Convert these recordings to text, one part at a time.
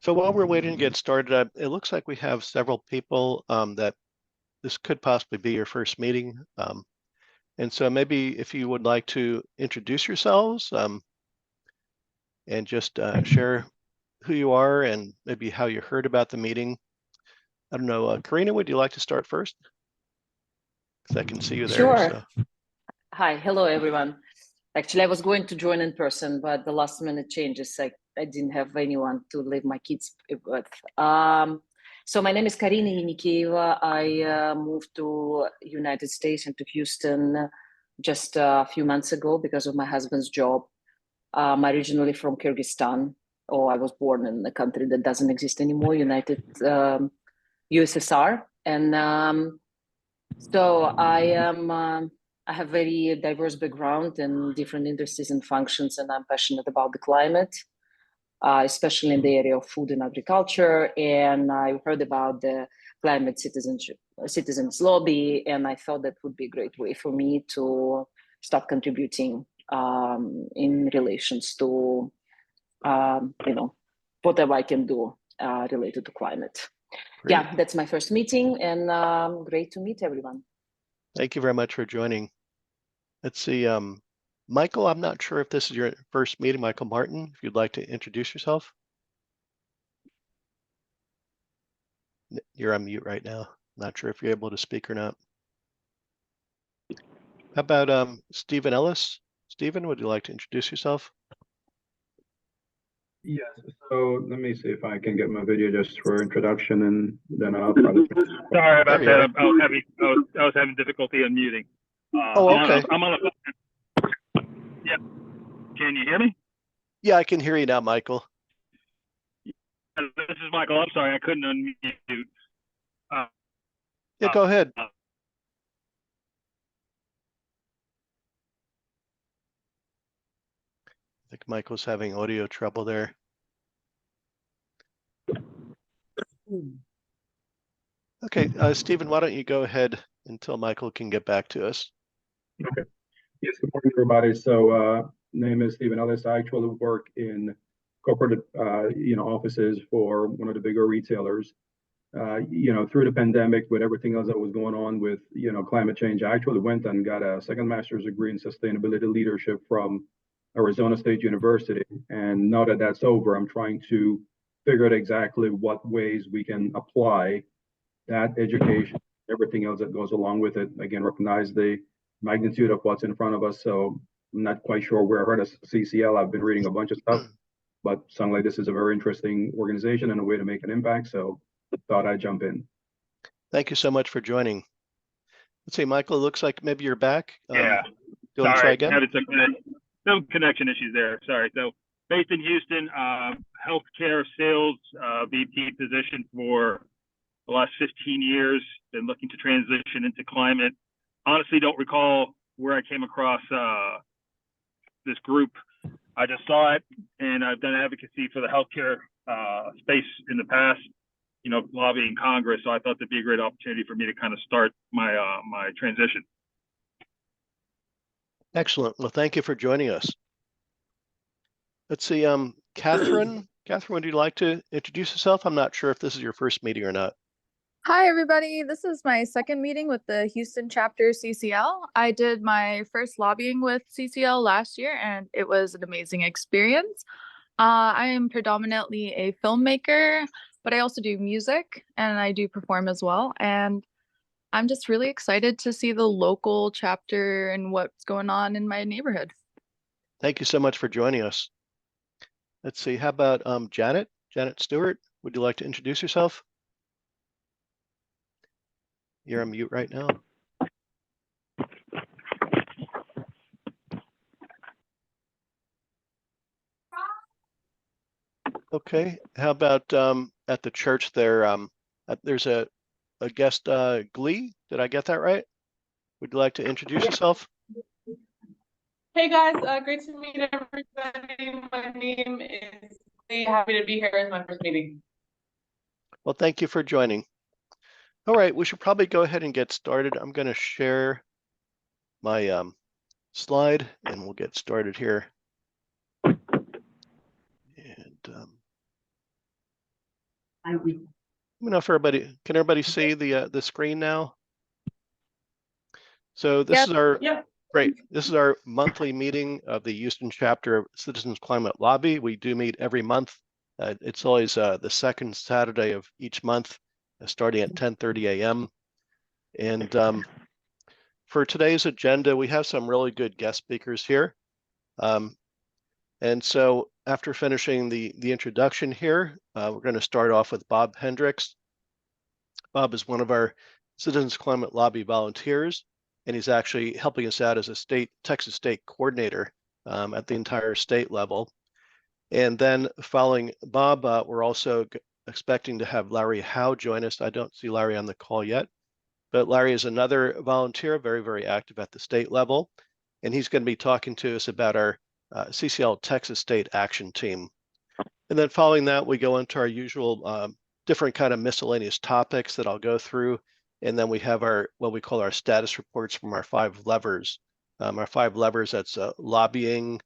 So while we're waiting to get started, it looks like we have several people that this could possibly be your first meeting. And so maybe if you would like to introduce yourselves and just share who you are and maybe how you heard about the meeting. I don't know, Karina, would you like to start first? Because I can see you there. Sure. So. Hi, hello everyone. Actually, I was going to join in person, but the last minute changes, I didn't have anyone to leave my kids with. So my name is Karina Yenikeyeva. I moved to United States and to Houston just a few months ago because of my husband's job. I'm originally from Kyrgyzstan, or I was born in a country that doesn't exist anymore, USSR. And so I have very diverse background and different industries and functions, and I'm passionate about the climate, especially in the area of food and agriculture. And I heard about the climate citizens lobby, and I thought that would be a great way for me to start contributing in relations to, whatever I can do related to climate. Great. Yeah, that's my first meeting, and great to meet everyone. Thank you very much for joining. Let's see, Michael, I'm not sure if this is your first meeting, Michael Martin, if you'd like to introduce yourself. You're on mute right now. Not sure if you're able to speak or not. How about Stephen Ellis? Stephen, would you like to introduce yourself? Yes, so let me see if I can get my video just for introduction, and then I'll probably... Sorry about that. I was having difficulty unmuting. Okay. I'm on a... Yeah. Can you hear me? Yeah, I can hear you now, Michael. This is Michael. I'm sorry, I couldn't unmute. Yeah, go ahead. I think Michael's having audio trouble there. Okay, Stephen, why don't you go ahead until Michael can get back to us. Okay. Yes, good morning, everybody. So, name is Stephen Ellis. I actually work in corporate, offices for one of the bigger retailers. Through the pandemic, with everything else that was going on with, climate change, I actually went and got a second master's degree in sustainability leadership from Arizona State University. And now that that's over, I'm trying to figure out exactly what ways we can apply that education, everything else that goes along with it. Again, recognize the magnitude of what's in front of us. So I'm not quite sure where I heard of CCL. I've been reading a bunch of stuff, but sounds like this is a very interesting organization and a way to make an impact. So thought I'd jump in. Thank you so much for joining. Let's see, Michael, it looks like maybe you're back. Yeah. Do you want to try again? Some connection issues there. Sorry. So based in Houston, healthcare sales VP position for the last 15 years, been looking to transition into climate. Honestly, don't recall where I came across this group. I just saw it, and I've done advocacy for the healthcare space in the past, lobbying Congress. So I thought that'd be a great opportunity for me to kind of start my my transition. Excellent. Well, thank you for joining us. Let's see, Catherine. Catherine, would you like to introduce yourself? I'm not sure if this is your first meeting or not. Hi, everybody. This is my second meeting with the Houston chapter CCL. I did my first lobbying with CCL last year, and it was an amazing experience. I am predominantly a filmmaker, but I also do music and I do perform as well. And I'm just really excited to see the local chapter and what's going on in my neighborhood. Thank you so much for joining us. Let's see, how about Janet? Janet Stewart, would you like to introduce yourself? You're on mute right now. Okay, how about at the church there, there's a guest Glee, did I get that right? Would you like to introduce yourself? Hey guys, great to meet everybody. My name is Glee. Happy to be here in my first meeting. Well, thank you for joining. All right, we should probably go ahead and get started. I'm going to share my slide and we'll get started here. And Let me know if everybody, can everybody see the screen now? So this Yep. is our, Yep. great. This is our monthly meeting of the Houston chapter of Citizens Climate Lobby. We do meet every month. It's always the second Saturday of each month, starting at 10:30 a.m. And for today's agenda, we have some really good guest speakers here. And so after finishing the introduction here, we're going to start off with Bob Hendricks. Bob is one of our Citizens Climate Lobby volunteers, and he's actually helping us out as a Texas State coordinator at the entire state level. And then following Bob, we're also expecting to have Larry Howe join us. I don't see Larry on the call yet, but Larry is another volunteer, very, very active at the state level. And he's going to be talking to us about our CCL Texas State Action Team. And then following that, we go into our usual different kind of miscellaneous topics that I'll go through. And then we have our, what we call our status reports from our 5 levers. Our 5 levers, that's lobbying,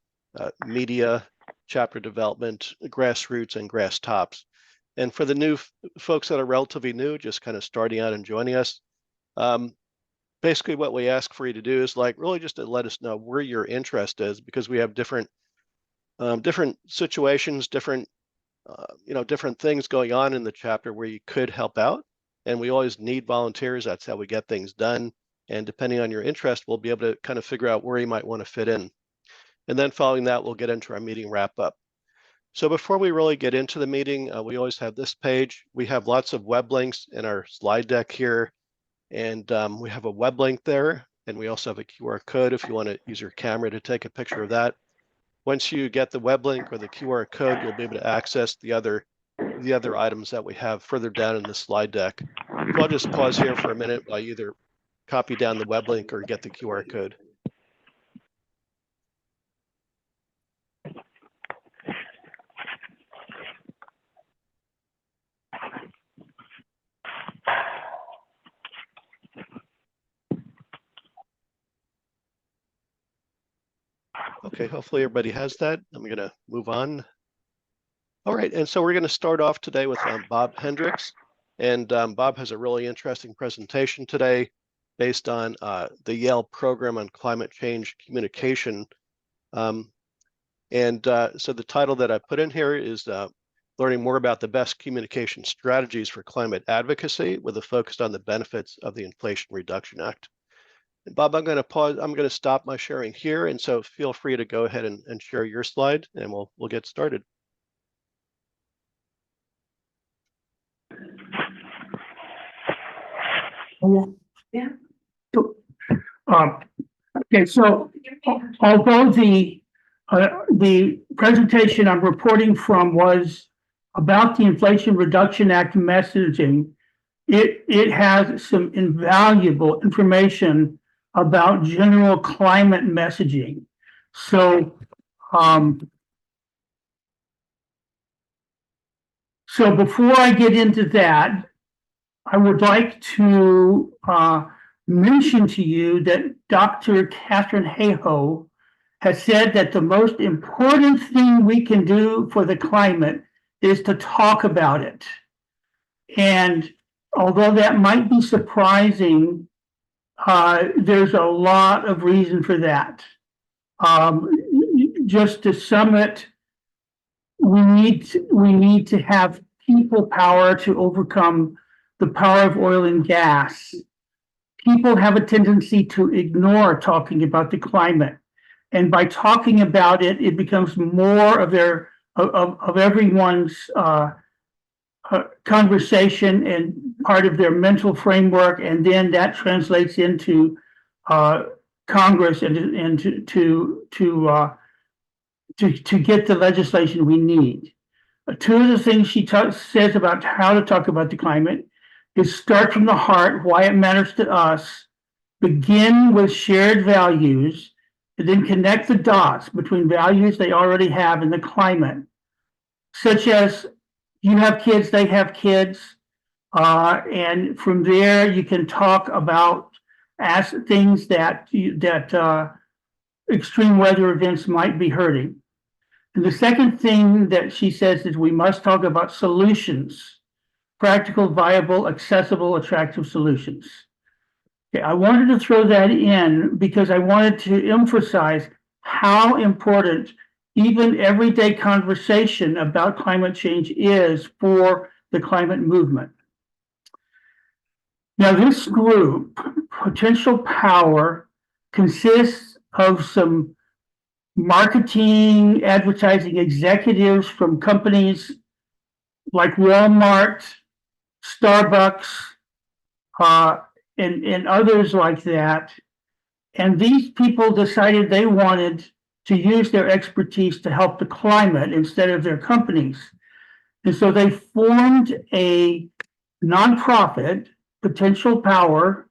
media, chapter development, grassroots, and grass tops. And for the new folks that are relatively new, just kind of starting out and joining us, basically what we ask for you to do is like really just to let us know where your interest is, because we have different situations, different different things going on in the chapter where you could help out, and we always need volunteers. That's how we get things done. And depending on your interest, we'll be able to kind of figure out where you might want to fit in. And then following that, we'll get into our meeting wrap up. So before we really get into the meeting, we always have this page. We have lots of web links in our slide deck here. And we have a web link there. And we also have a QR code if you want to use your camera to take a picture of that. Once you get the web link or the QR code, you'll be able to access the other items that we have further down in the slide deck. So I'll just pause here for a minute while you either copy down the web link or get the QR code. Okay, hopefully everybody has that. I'm going to move on. All right, and so we're going to start off today with Bob Hendricks. And Bob has a really interesting presentation today based on the Yale program on climate change communication. So the title that I put in here is learning more about the best communication strategies for climate advocacy with a focus on the benefits of the Inflation Reduction Act. And Bob, I'm going to pause. I'm going to stop my sharing here. And so feel free to go ahead and share your slide and we'll get started. Yeah. Okay, so although the presentation I'm reporting from was about the Inflation Reduction Act messaging, it has some invaluable information about general climate messaging. So so before I get into that, I would like to mention to you that Dr. Catherine Hayhoe has said that the most important thing we can do for the climate is to talk about it. And although that might be surprising, there's a lot of reason for that. Just to sum it, we need to have people power to overcome the power of oil and gas. People have a tendency to ignore talking about the climate. And by talking about it, it becomes more of everyone's conversation and part of their mental framework. And then that translates into Congress and to get the legislation we need. Two of the things she says about how to talk about the climate is start from the heart, why it matters to us, begin with shared values, and then connect the dots between values they already have in the climate, such as you have kids, they have kids, and from there you can talk about things that extreme weather events might be hurting. And the second thing that she says is we must talk about solutions. practical, viable, accessible, attractive solutions. Okay, I wanted to throw that in because I wanted to emphasize how important even everyday conversation about climate change is for the climate movement. Now, this group, Potential Power, consists of some marketing, advertising executives from companies like Walmart, Starbucks, and others like that. And these people decided they wanted to use their expertise to help the climate instead of their companies. And so they formed a nonprofit, Potential Power,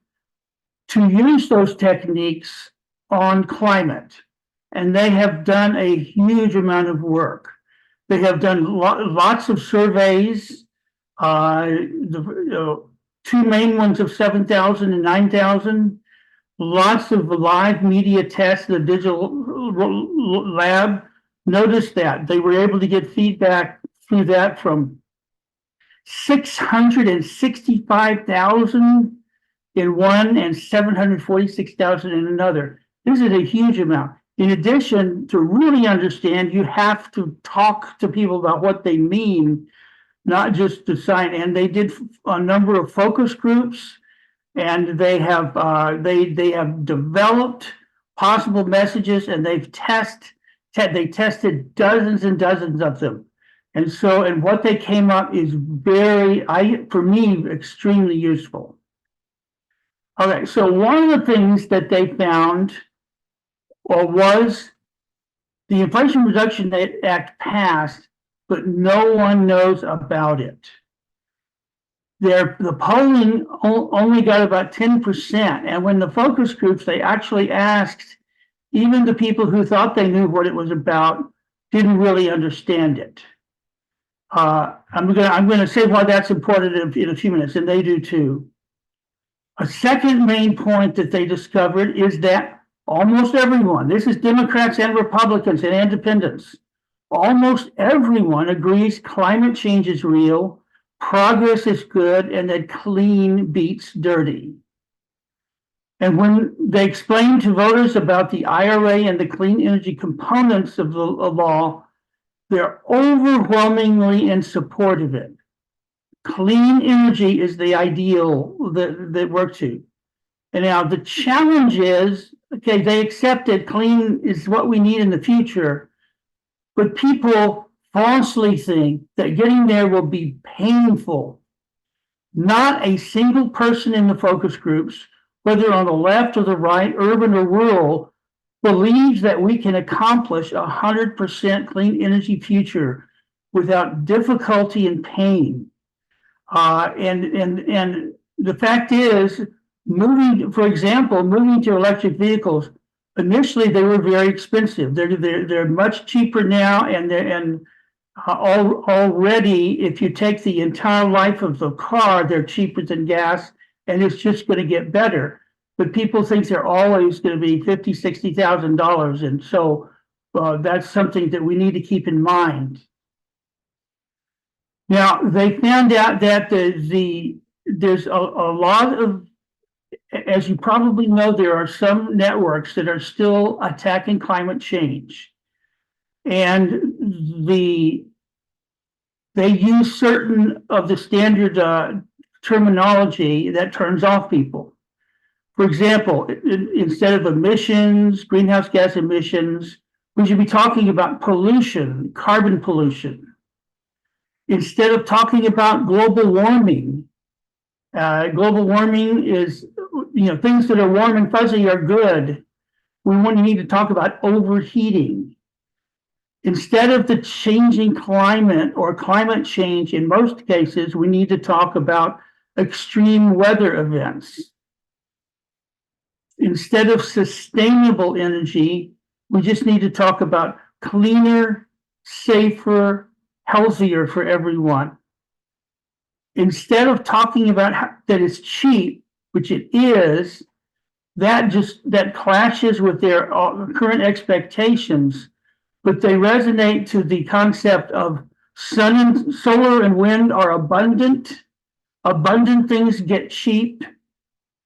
to use those techniques on climate. And they have done a huge amount of work. They have done lots of surveys. The two main ones of 7,000 and 9,000. Lots of live media tests, the digital lab. Notice that they were able to get feedback through that from 665,000 in one and 746,000 in another. This is a huge amount. In addition, to really understand, you have to talk to people about what they mean, not just to sign. And they did a number of focus groups, and they have developed possible messages, and they tested dozens and dozens of them. And so, and what they came up is for me, extremely useful. Okay, so one of the things that they found was the Inflation Reduction Act passed, but no one knows about it. The polling only got about 10%. And when the focus groups, they actually asked, even the people who thought they knew what it was about, didn't really understand it. I'm going to say why that's important in a few minutes, and they do too. A second main point that they discovered is that almost everyone, this is Democrats and Republicans and independents, almost everyone agrees climate change is real, progress is good, and that clean beats dirty. And when they explain to voters about the IRA and the clean energy components of the law, they're overwhelmingly in support of it. Clean energy is the ideal that we're to. And now the challenge is, okay, they accepted clean is what we need in the future, but people falsely think that getting there will be painful. Not a single person in the focus groups, whether on the left or the right, urban or rural, believes that we can accomplish 100% clean energy future without difficulty and pain. And the fact is, for example, moving to electric vehicles, initially they were very expensive. They're much cheaper now, and already, if you take the entire life of the car, they're cheaper than gas, and it's just going to get better. But people think they're always going to be $50,000, $60,000, and so that's something that we need to keep in mind. Now, they found out that there's a lot of, as you probably know, there are some networks that are still attacking climate change. And they use certain of the standard terminology that turns off people. For example, instead of emissions, greenhouse gas emissions, we should be talking about pollution, carbon pollution. Instead of talking about global warming is, things that are warm and fuzzy are good. We need to talk about overheating. Instead of the changing climate or climate change, in most cases, we need to talk about extreme weather events. Instead of sustainable energy, we just need to talk about cleaner, safer, healthier for everyone. Instead of talking about that it's cheap, which it is, that clashes with their current expectations, but they resonate to the concept of solar and wind are abundant abundant things get cheap.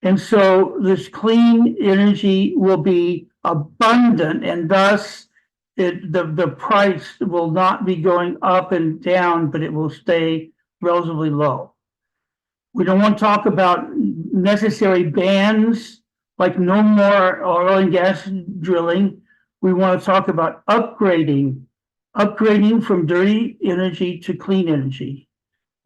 And so this clean energy will be abundant, and thus the price will not be going up and down, but it will stay relatively low. We don't want to talk about necessary bans, like no more oil and gas drilling. We want to talk about upgrading from dirty energy to clean energy.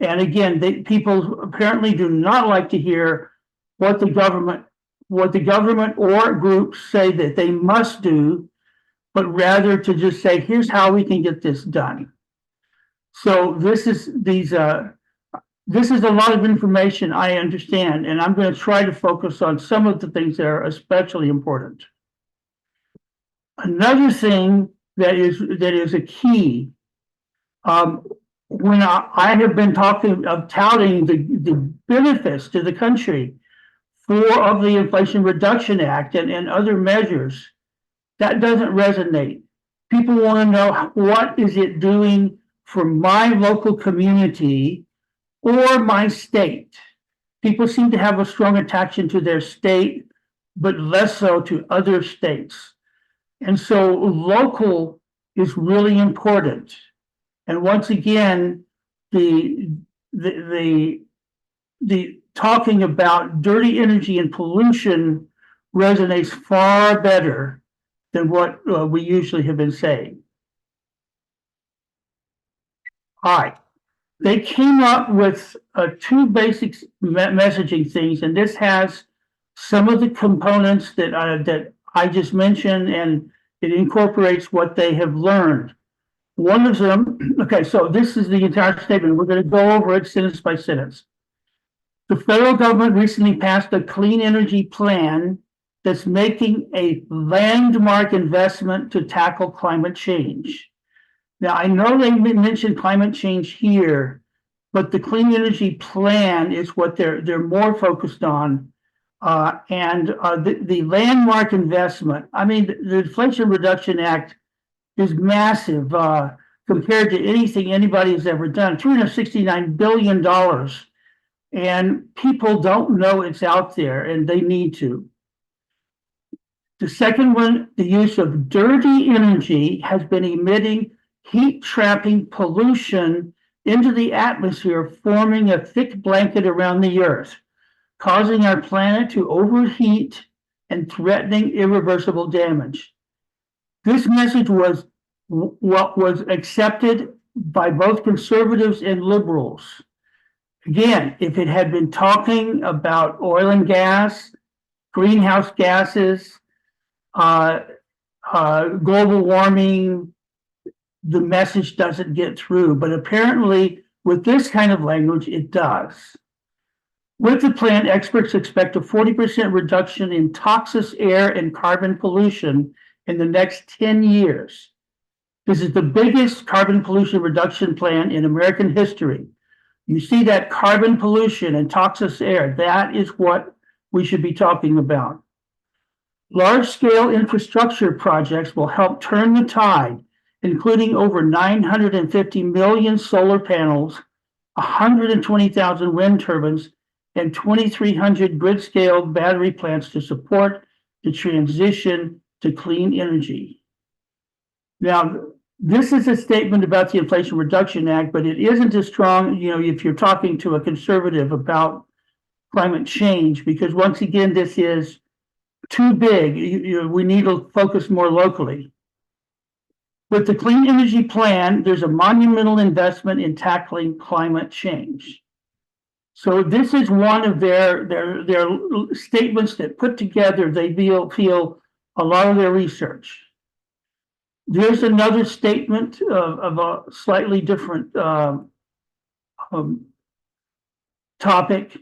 And again, people apparently do not like to hear what the government or groups say that they must do, but rather to just say, here's how we can get this done. So this is a lot of information, I understand, and I'm going to try to focus on some of the things that are especially important. Another thing that is a key, when I have been touting the benefits to the country of the Inflation Reduction Act and other measures, that doesn't resonate. People want to know, what is it doing for my local community or my state? People seem to have a strong attachment to their state, but less so to other states. And so local is really important. And once again, the talking about dirty energy and pollution resonates far better than what we usually have been saying. All right. They came up with two basic messaging things, and this has some of the components that I just mentioned, and it incorporates what they have learned. One of them, okay, so this is the entire statement. We're going to go over it sentence by sentence. The federal government recently passed a clean energy plan that's making a landmark investment to tackle climate change. Now, I know they mentioned climate change here, but the clean energy plan is what they're more focused on. The landmark investment, I mean, the Inflation Reduction Act is massive compared to anything anybody has ever done, $269 billion. And people don't know it's out there, and they need to. The second one, the use of dirty energy has been emitting heat-trapping pollution into the atmosphere, forming a thick blanket around the Earth, causing our planet to overheat and threatening irreversible damage. This message was what was accepted by both conservatives and liberals. Again, if it had been talking about oil and gas, greenhouse gases, global warming, the message doesn't get through. But apparently, with this kind of language, it does. With the plan, experts expect a 40% reduction in toxic air and carbon pollution in the next 10 years. This is the biggest carbon pollution reduction plan in American history. You see that carbon pollution and toxic air, that is what we should be talking about. Large-scale infrastructure projects will help turn the tide, including over 950 million solar panels, 120,000 wind turbines, and 2,300 grid-scale battery plants to support the transition to clean energy. Now, this is a statement about the Inflation Reduction Act, but it isn't as strong, if you're talking to a conservative about climate change, because once again, this is too big. We need to focus more locally. With the Clean Energy Plan, there's a monumental investment in tackling climate change. So this is one of their statements that put together, they feel a lot of their research. There's another statement of a slightly different topic.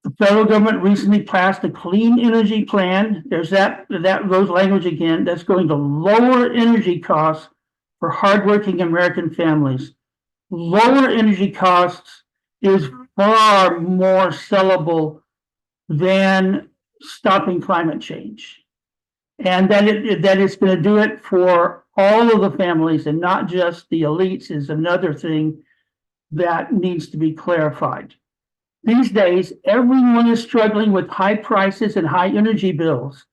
The federal government recently passed a clean energy plan. There's those language again. That's going to lower energy costs for hardworking American families. Lower energy costs is far more sellable than stopping climate change. And that it's going to do it for all of the families and not just the elites is another thing that needs to be clarified. These days, everyone is struggling with high prices and high energy bills.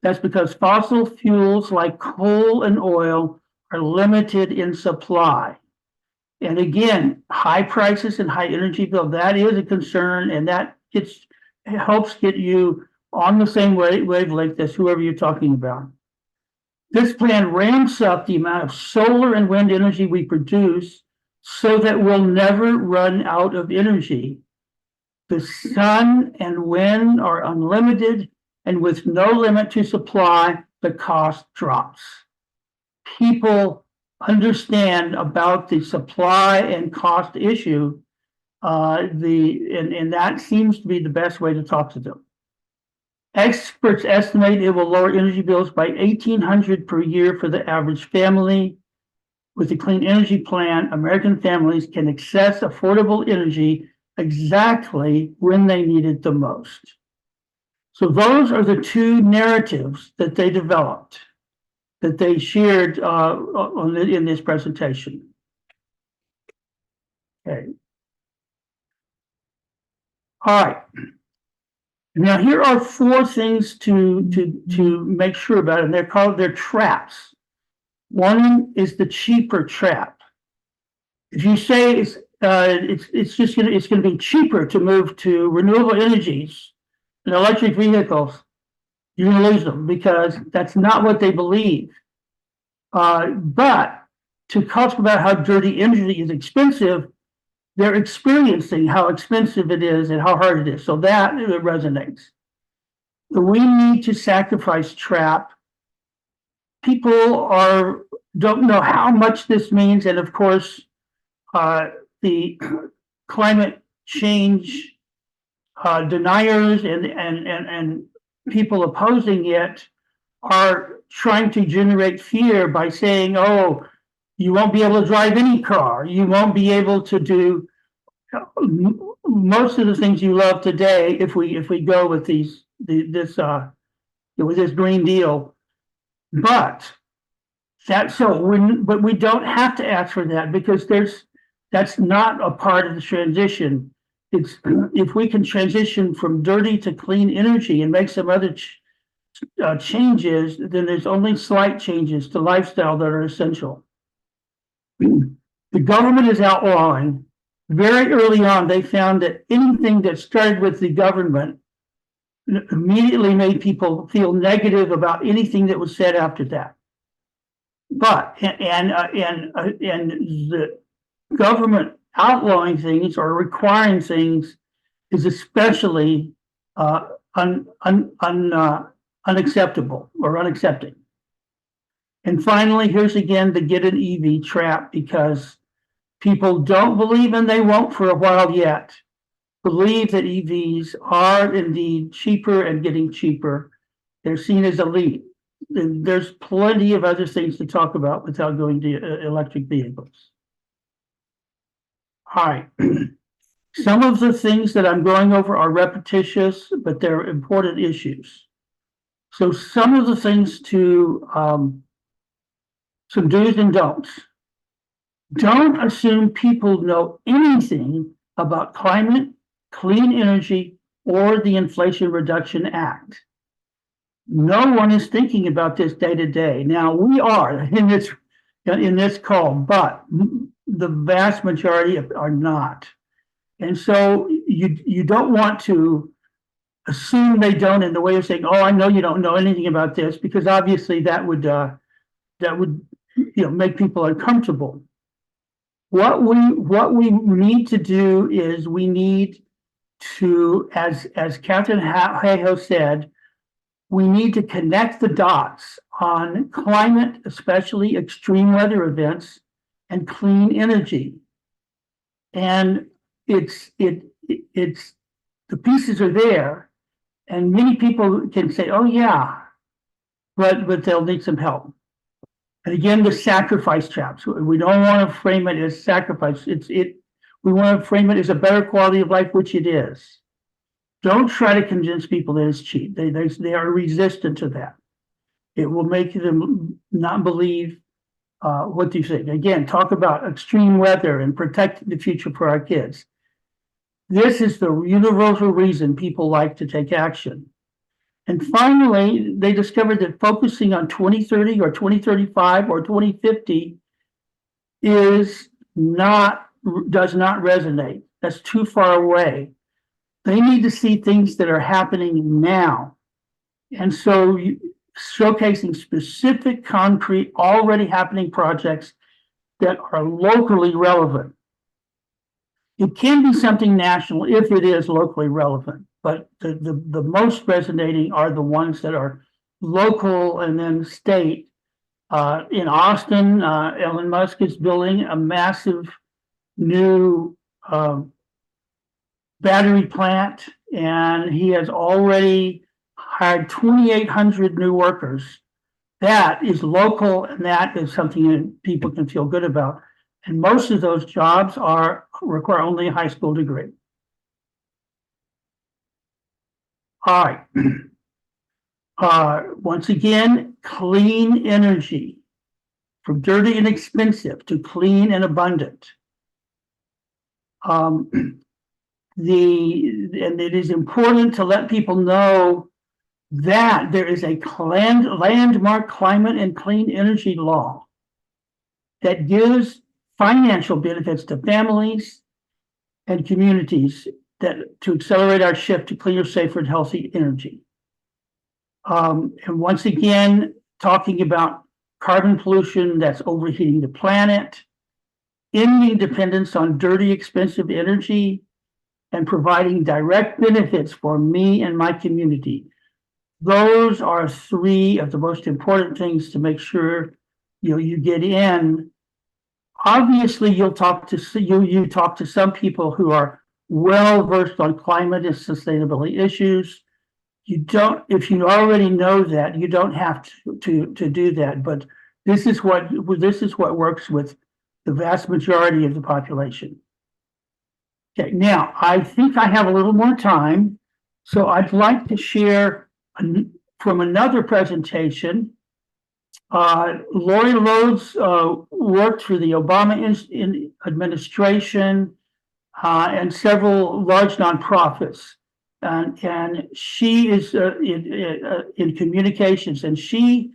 That's because fossil fuels like coal and oil are limited in supply. And again, high prices and high energy bill, that is a concern, and that helps get you on the same wavelength as whoever you're talking about. This plan ramps up the amount of solar and wind energy we produce so that we'll never run out of energy. The sun and wind are unlimited, and with no limit to supply, the cost drops. People understand about the supply and cost issue, and that seems to be the best way to talk to them. Experts estimate it will lower energy bills by $1,800 per year for the average family. With the Clean Energy Plan, American families can access affordable energy exactly when they need it the most. So those are the two narratives that they developed, that they shared in this presentation. Okay. All right. Now here are four things to make sure about, and they're traps. One is the cheaper trap. If you say it's going to be cheaper to move to renewable energies and electric vehicles, you're going to lose them because that's not what they believe. But to talk about how dirty energy is expensive, they're experiencing how expensive it is and how hard it is. So that resonates. We need to sacrifice trap. People don't know how much this means, and of course, the climate change deniers and people opposing it are trying to generate fear by saying, "Oh, you won't be able to drive any car. You won't be able to do most of the things you love today if we go with this Green Deal." But we don't have to ask for that because that's not a part of the transition. It's if we can transition from dirty to clean energy and make some other changes, then there's only slight changes to lifestyle that are essential. The government is outlawing. Very early on, they found that anything that started with the government immediately made people feel negative about anything that was said after that. But and the government outlawing things or requiring things is especially unacceptable or unaccepting. And finally, here's again the get an EV trap, because people don't believe, and they won't for a while yet, believe that EVs are indeed cheaper and getting cheaper. They're seen as elite. And there's plenty of other things to talk about without going to electric vehicles. All right. Some of the things that I'm going over are repetitious, but they're important issues. So some of the things to some do's and don'ts. Don't assume people know anything about climate, clean energy, or the Inflation Reduction Act. No one is thinking about this day to day. Now we are in this call, but the vast majority are not. And so you don't want to assume they don't in the way of saying, "Oh, I know you don't know anything about this," because obviously that would make people uncomfortable. What we need to do is we need to, as Catherine Hayhoe said, we need to connect the dots on climate, especially extreme weather events, and clean energy. And it's the pieces are there, and many people can say, "Oh yeah," but they'll need some help. And again, the sacrifice traps. We don't want to frame it as sacrifice. We want to frame it as a better quality of life, which it is. Don't try to convince people that it's cheap. They are resistant to that. It will make them not believe what you say. Again, talk about extreme weather and protecting the future for our kids. This is the universal reason people like to take action. And finally, they discovered that focusing on 2030 or 2035 or 2050 does not resonate. That's too far away. They need to see things that are happening now. And so showcasing specific, concrete, already happening projects that are locally relevant. It can be something national if it is locally relevant, but the most resonating are the ones that are local and then state. In Austin, Elon Musk is building a massive new battery plant, and he has already hired 2,800 new workers. That is local, and that is something that people can feel good about. And most of those jobs require only a high school degree. All right. Once again, clean energy, from dirty and expensive to clean and abundant. And it is important to let people know that there is a landmark climate and clean energy law that gives financial benefits to families and communities to accelerate our shift to cleaner, safer, and healthy energy. And once again, talking about carbon pollution that's overheating the planet, ending dependence on dirty, expensive energy, and providing direct benefits for me and my community. Those are three of the most important things to make sure you get in. Obviously, you talk to some people who are well versed on climate and sustainability issues. If you already know that, you don't have to do that. But this is what works with the vast majority of the population. Okay, now I think I have a little more time, so I'd like to share from another presentation. Lori Lodes worked for the Obama administration and several large nonprofits, and she is in communications, and she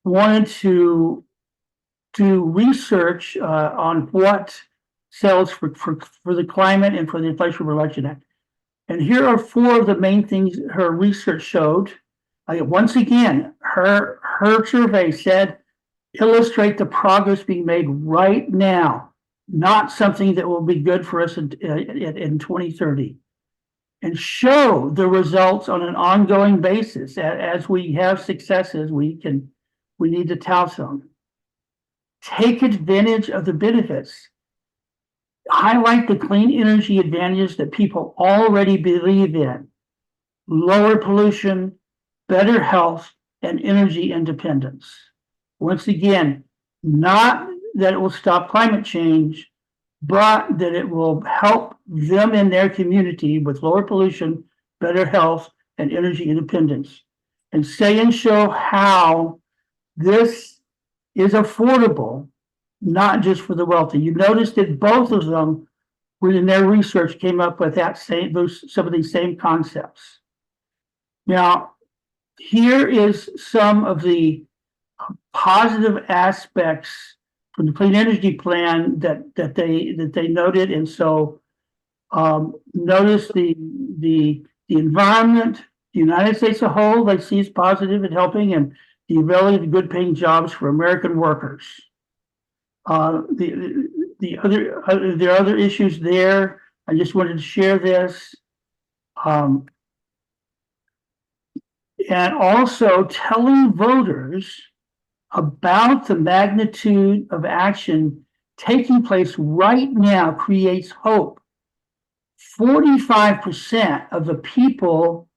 wanted to do research on what sells for the climate and for the Inflation Reduction Act. And here are four of the main things her research showed. Once again, her survey said, illustrate the progress being made right now, not something that will be good for us in 2030. And show the results on an ongoing basis. As we have successes, we need to tout them. Take advantage of the benefits. Highlight the clean energy advantages that people already believe in. Lower pollution, better health, and energy independence. Once again, not that it will stop climate change, but that it will help them in their community with lower pollution, better health, and energy independence. And say and show how this is affordable, not just for the wealthy. You notice that both of them, within their research, came up with some of these same concepts. Now, here is some of the positive aspects from the Clean Energy Plan that they noted, and so notice the environment, the United States as a whole, they see as positive in helping, and the availability of good-paying jobs for American workers. There are other issues there. I just wanted to share this. And also telling voters about the magnitude of action taking place right now creates hope. 45% of the people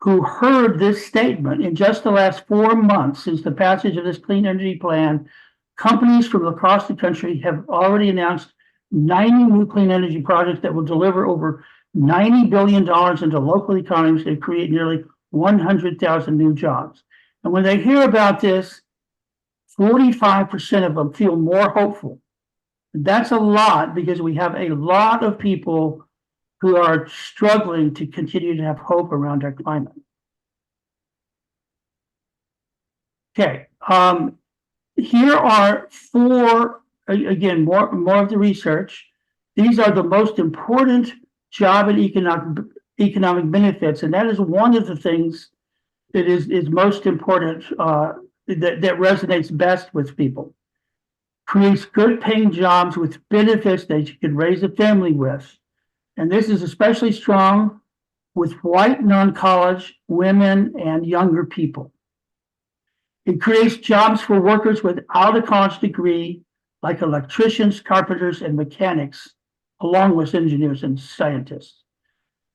who heard this statement in just the last 4 months since the passage of this Clean Energy Plan, companies from across the country have already announced 90 new clean energy projects that will deliver over $90 billion into local economies and create nearly 100,000 new jobs. And when they hear about this, 45% of them feel more hopeful. That's a lot, because we have a lot of people who are struggling to continue to have hope around our climate. Okay, here are four, again, more of the research. These are the most important job and economic benefits, and that is one of the things that is most important, that resonates best with people. Creates good paying jobs with benefits that you can raise a family with. And this is especially strong with white non-college women and younger people. It creates jobs for workers without a college degree, like electricians, carpenters, and mechanics, along with engineers and scientists.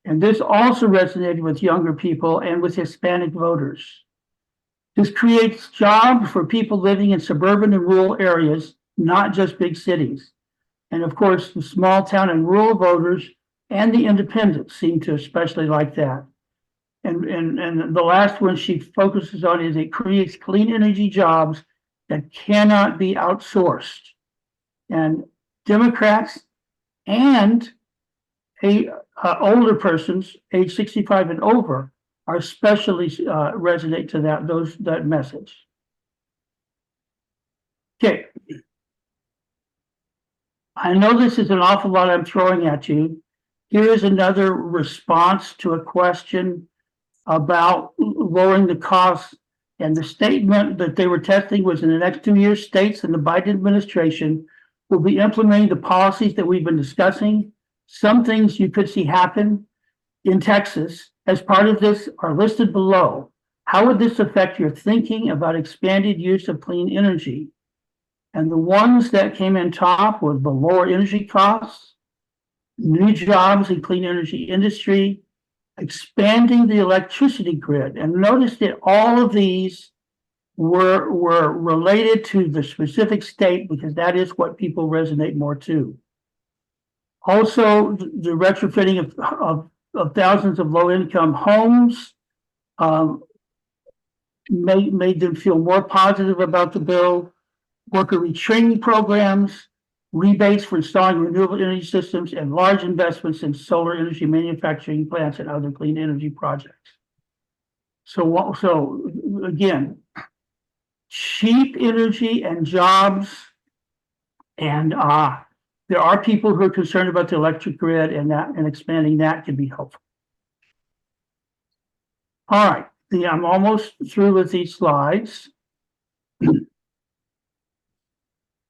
And this also resonated with younger people and with Hispanic voters. This creates jobs for people living in suburban and rural areas, not just big cities. And of course, the small town and rural voters and the independents seem to especially like that. And the last one she focuses on is it creates clean energy jobs that cannot be outsourced. And Democrats and older persons, age 65 and over, are especially resonate to that message. Okay. I know this is an awful lot I'm throwing at you. Here is another response to a question about lowering the costs. And the statement that they were testing was in the next 2 years, states and the Biden administration will be implementing the policies that we've been discussing. Some things you could see happen in Texas as part of this are listed below. How would this affect your thinking about expanded use of clean energy? And the ones that came in top were the lower energy costs, new jobs in clean energy industry, expanding the electricity grid. And notice that all of these were related to the specific state because that is what people resonate more to. Also, the retrofitting of thousands of low-income homes made them feel more positive about the bill. Worker retraining programs, rebates for installing renewable energy systems, and large investments in solar energy manufacturing plants and other clean energy projects. So again, cheap energy and jobs, and there are people who are concerned about the electric grid, and expanding that can be helpful. All right, I'm almost through with these slides.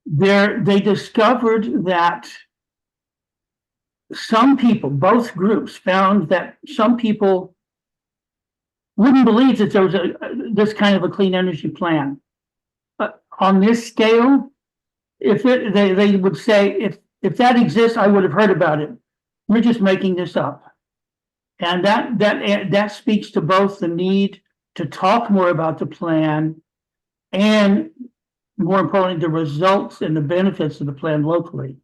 They discovered that some people, both groups, found that some people wouldn't believe that there was this kind of a clean energy plan. But on this scale, they would say, if that exists, I would have heard about it. We're just making this up. And that speaks to both the need to talk more about the plan and, more importantly, the results and the benefits of the plan locally.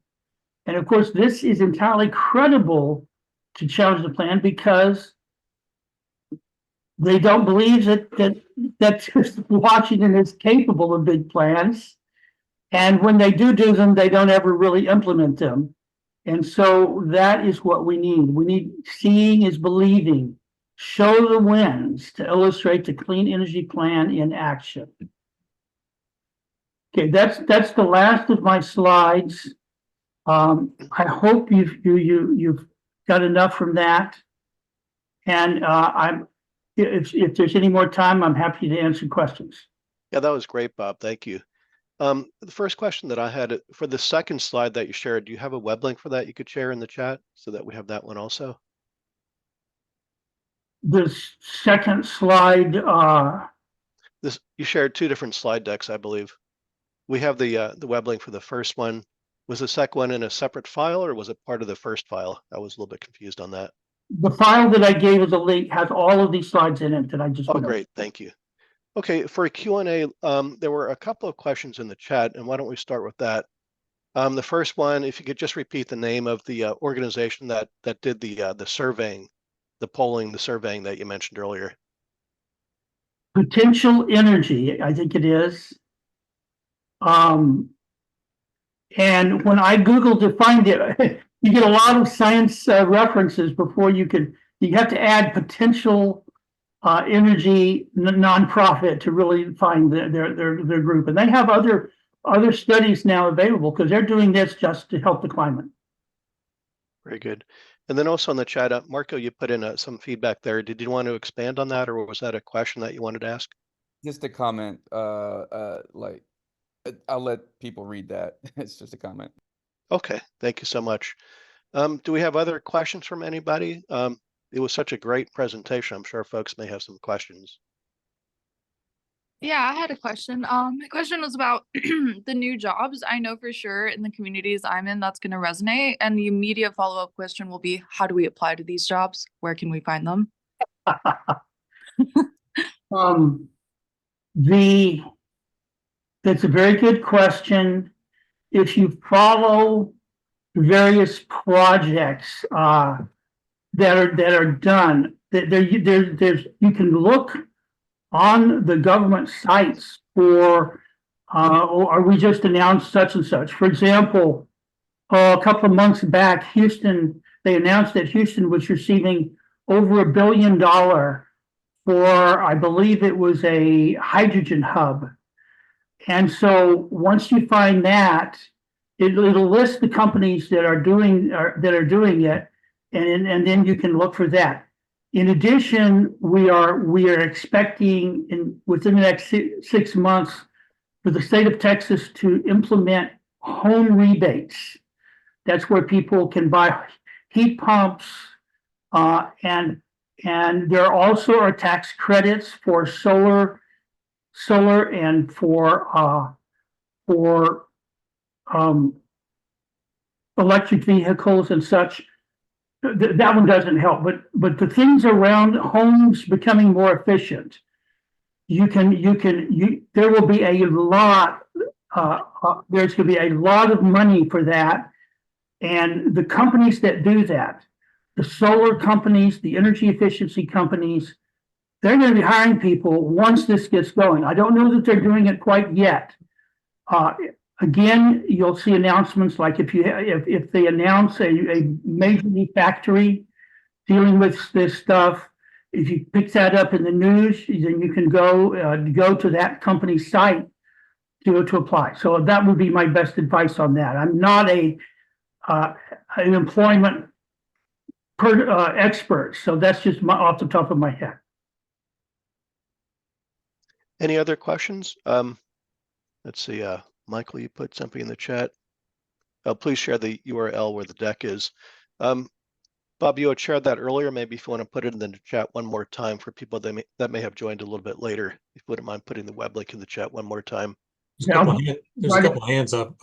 And of course, this is entirely credible to challenge the plan because they don't believe that Washington is capable of big plans. And when they do them, they don't ever really implement them. And so that is what we need. We need seeing is believing. Show the wins to illustrate the clean energy plan in action. Okay, that's the last of my slides. I hope you've got enough from that. And if there's any more time, I'm happy to answer questions. Yeah, that was great, Bob. Thank you. The first question that I had for the second slide that you shared, do you have a web link for that you could share in the chat so that we have that one also? The second slide. You shared two different slide decks, I believe. We have the web link for the first one. Was the second one in a separate file or was it part of the first file? I was a little bit confused on that. The file that I gave as a link has all of these slides in it that I just. Oh, great. Thank you. Okay, for a Q&A, there were a couple of questions in the chat, and why don't we start with that? The first one, if you could just repeat the name of the organization that did the surveying, the polling, the surveying that you mentioned earlier. Potential Energy, I think it is. And when I Googled to find it, you get a lot of science references before you have to add potential energy nonprofit to really find their group. And they have other studies now available because they're doing this just to help the climate. Very good. And then also on the chat, Marco, you put in some feedback there. Did you want to expand on that, or was that a question that you wanted to ask? Just a comment. Like, I'll let people read that. It's just a comment. Okay, thank you so much. Do we have other questions from anybody? It was such a great presentation. I'm sure folks may have some questions. Yeah, I had a question. My question was about the new jobs. I know for sure in the communities I'm in, that's going to resonate. And the immediate follow-up question will be, how do we apply to these jobs? Where can we find them? That's a very good question. If you follow various projects that are done, you can look on the government sites for, or we just announced such and such. For example, a couple of months back, they announced that Houston was receiving over $1 billion for, I believe it was a hydrogen hub. And so once you find that, it'll list the companies that are doing it, and then you can look for that. In addition, we are expecting within the next 6 months for the state of Texas to implement home rebates. That's where people can buy heat pumps, and there also are tax credits for solar and for electric vehicles and such. That one doesn't help, but the things around homes becoming more efficient, there will be a lot, there's going to be a lot of money for that. And the companies that do that, the solar companies, the energy efficiency companies, they're going to be hiring people once this gets going. I don't know that they're doing it quite yet. Again, you'll see announcements like if they announce a major new factory dealing with this stuff, if you pick that up in the news, then you can go to that company's site to apply. So that would be my best advice on that. I'm not an employment expert, so that's just off the top of my head. Any other questions? Let's see. Michael, you put something in the chat. Please share the URL where the deck is. Bob, you had shared that earlier. Maybe if you want to put it in the chat one more time for people that may have joined a little bit later. If you wouldn't mind putting the web link in the chat one more time. There's a couple of hands up,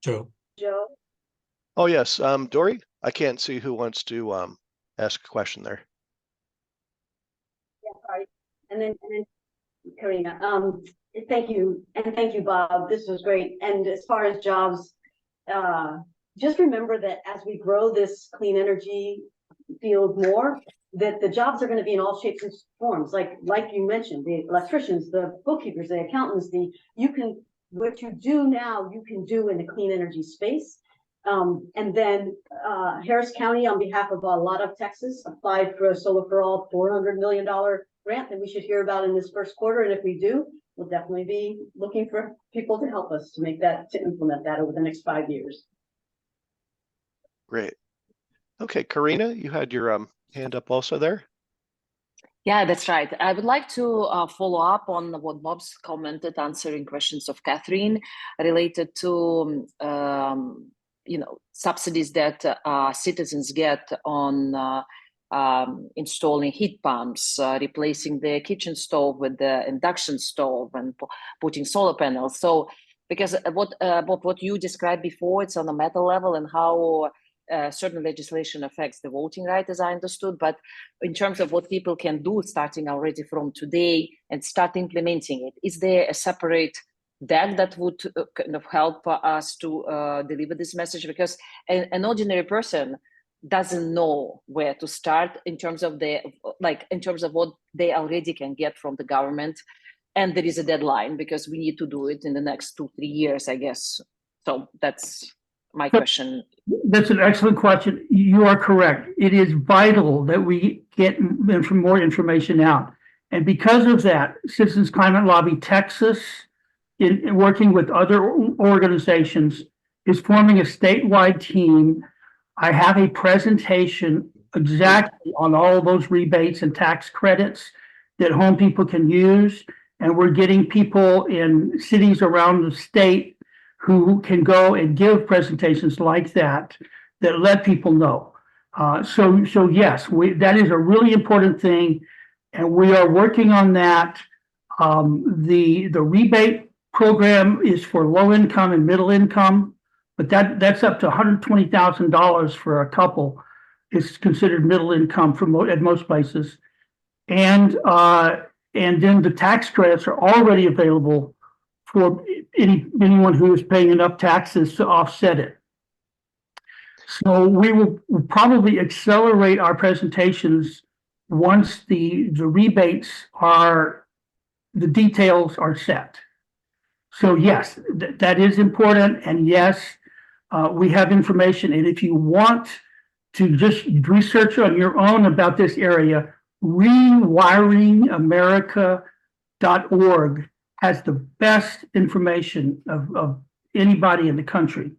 Joe. Oh, yes. Dory, I can't see who wants to ask a question there. Yeah, sorry. And then Karina, thank you. And thank you, Bob. This was great. And as far as jobs, just remember that as we grow this clean energy field more, that the jobs are going to be in all shapes and forms. Like you mentioned, the electricians, the bookkeepers, the accountants, what you do now, you can do in the clean energy space. And then Harris County, on behalf of a lot of Texas, applied for a Solar for All $400 million grant that we should hear about in this first quarter. And if we do, we'll definitely be looking for people to help us to implement that over the next 5 years. Great. Okay, Karina, you had your hand up also there. Yeah, that's right. I would like to follow up on what Bob's commented, answering questions of Catherine related to subsidies that citizens get on installing heat pumps, replacing the kitchen stove with the induction stove, and putting solar panels. So, because what you described before, it's on a meta level, and how certain legislation affects the voting right, as I understood. But in terms of what people can do, starting already from today and start implementing it, is there a separate deck that would kind of help us to deliver this message? Because an ordinary person doesn't know where to start in terms of what they already can get from the government, and there is a deadline because we need to do it in the next 2-3 years, I guess. So that's my question. That's an excellent question. You are correct. It is vital that we get more information out. And because of that, Citizens Climate Lobby Texas, in working with other organizations, is forming a statewide team. I have a presentation exactly on all of those rebates and tax credits that home people can use. And we're getting people in cities around the state who can go and give presentations like that, that let people know. So yes, that is a really important thing, and we are working on that. The rebate program is for low income and middle income, but that's up to $120,000 for a couple. It's considered middle income at most places, and then the tax credits are already available for anyone who is paying enough taxes to offset it. So we will probably accelerate our presentations once the rebates the details are set. So yes, that is important. And yes, we have information. And if you want to just research on your own about this area, rewiringamerica.org has the best information of anybody in the country,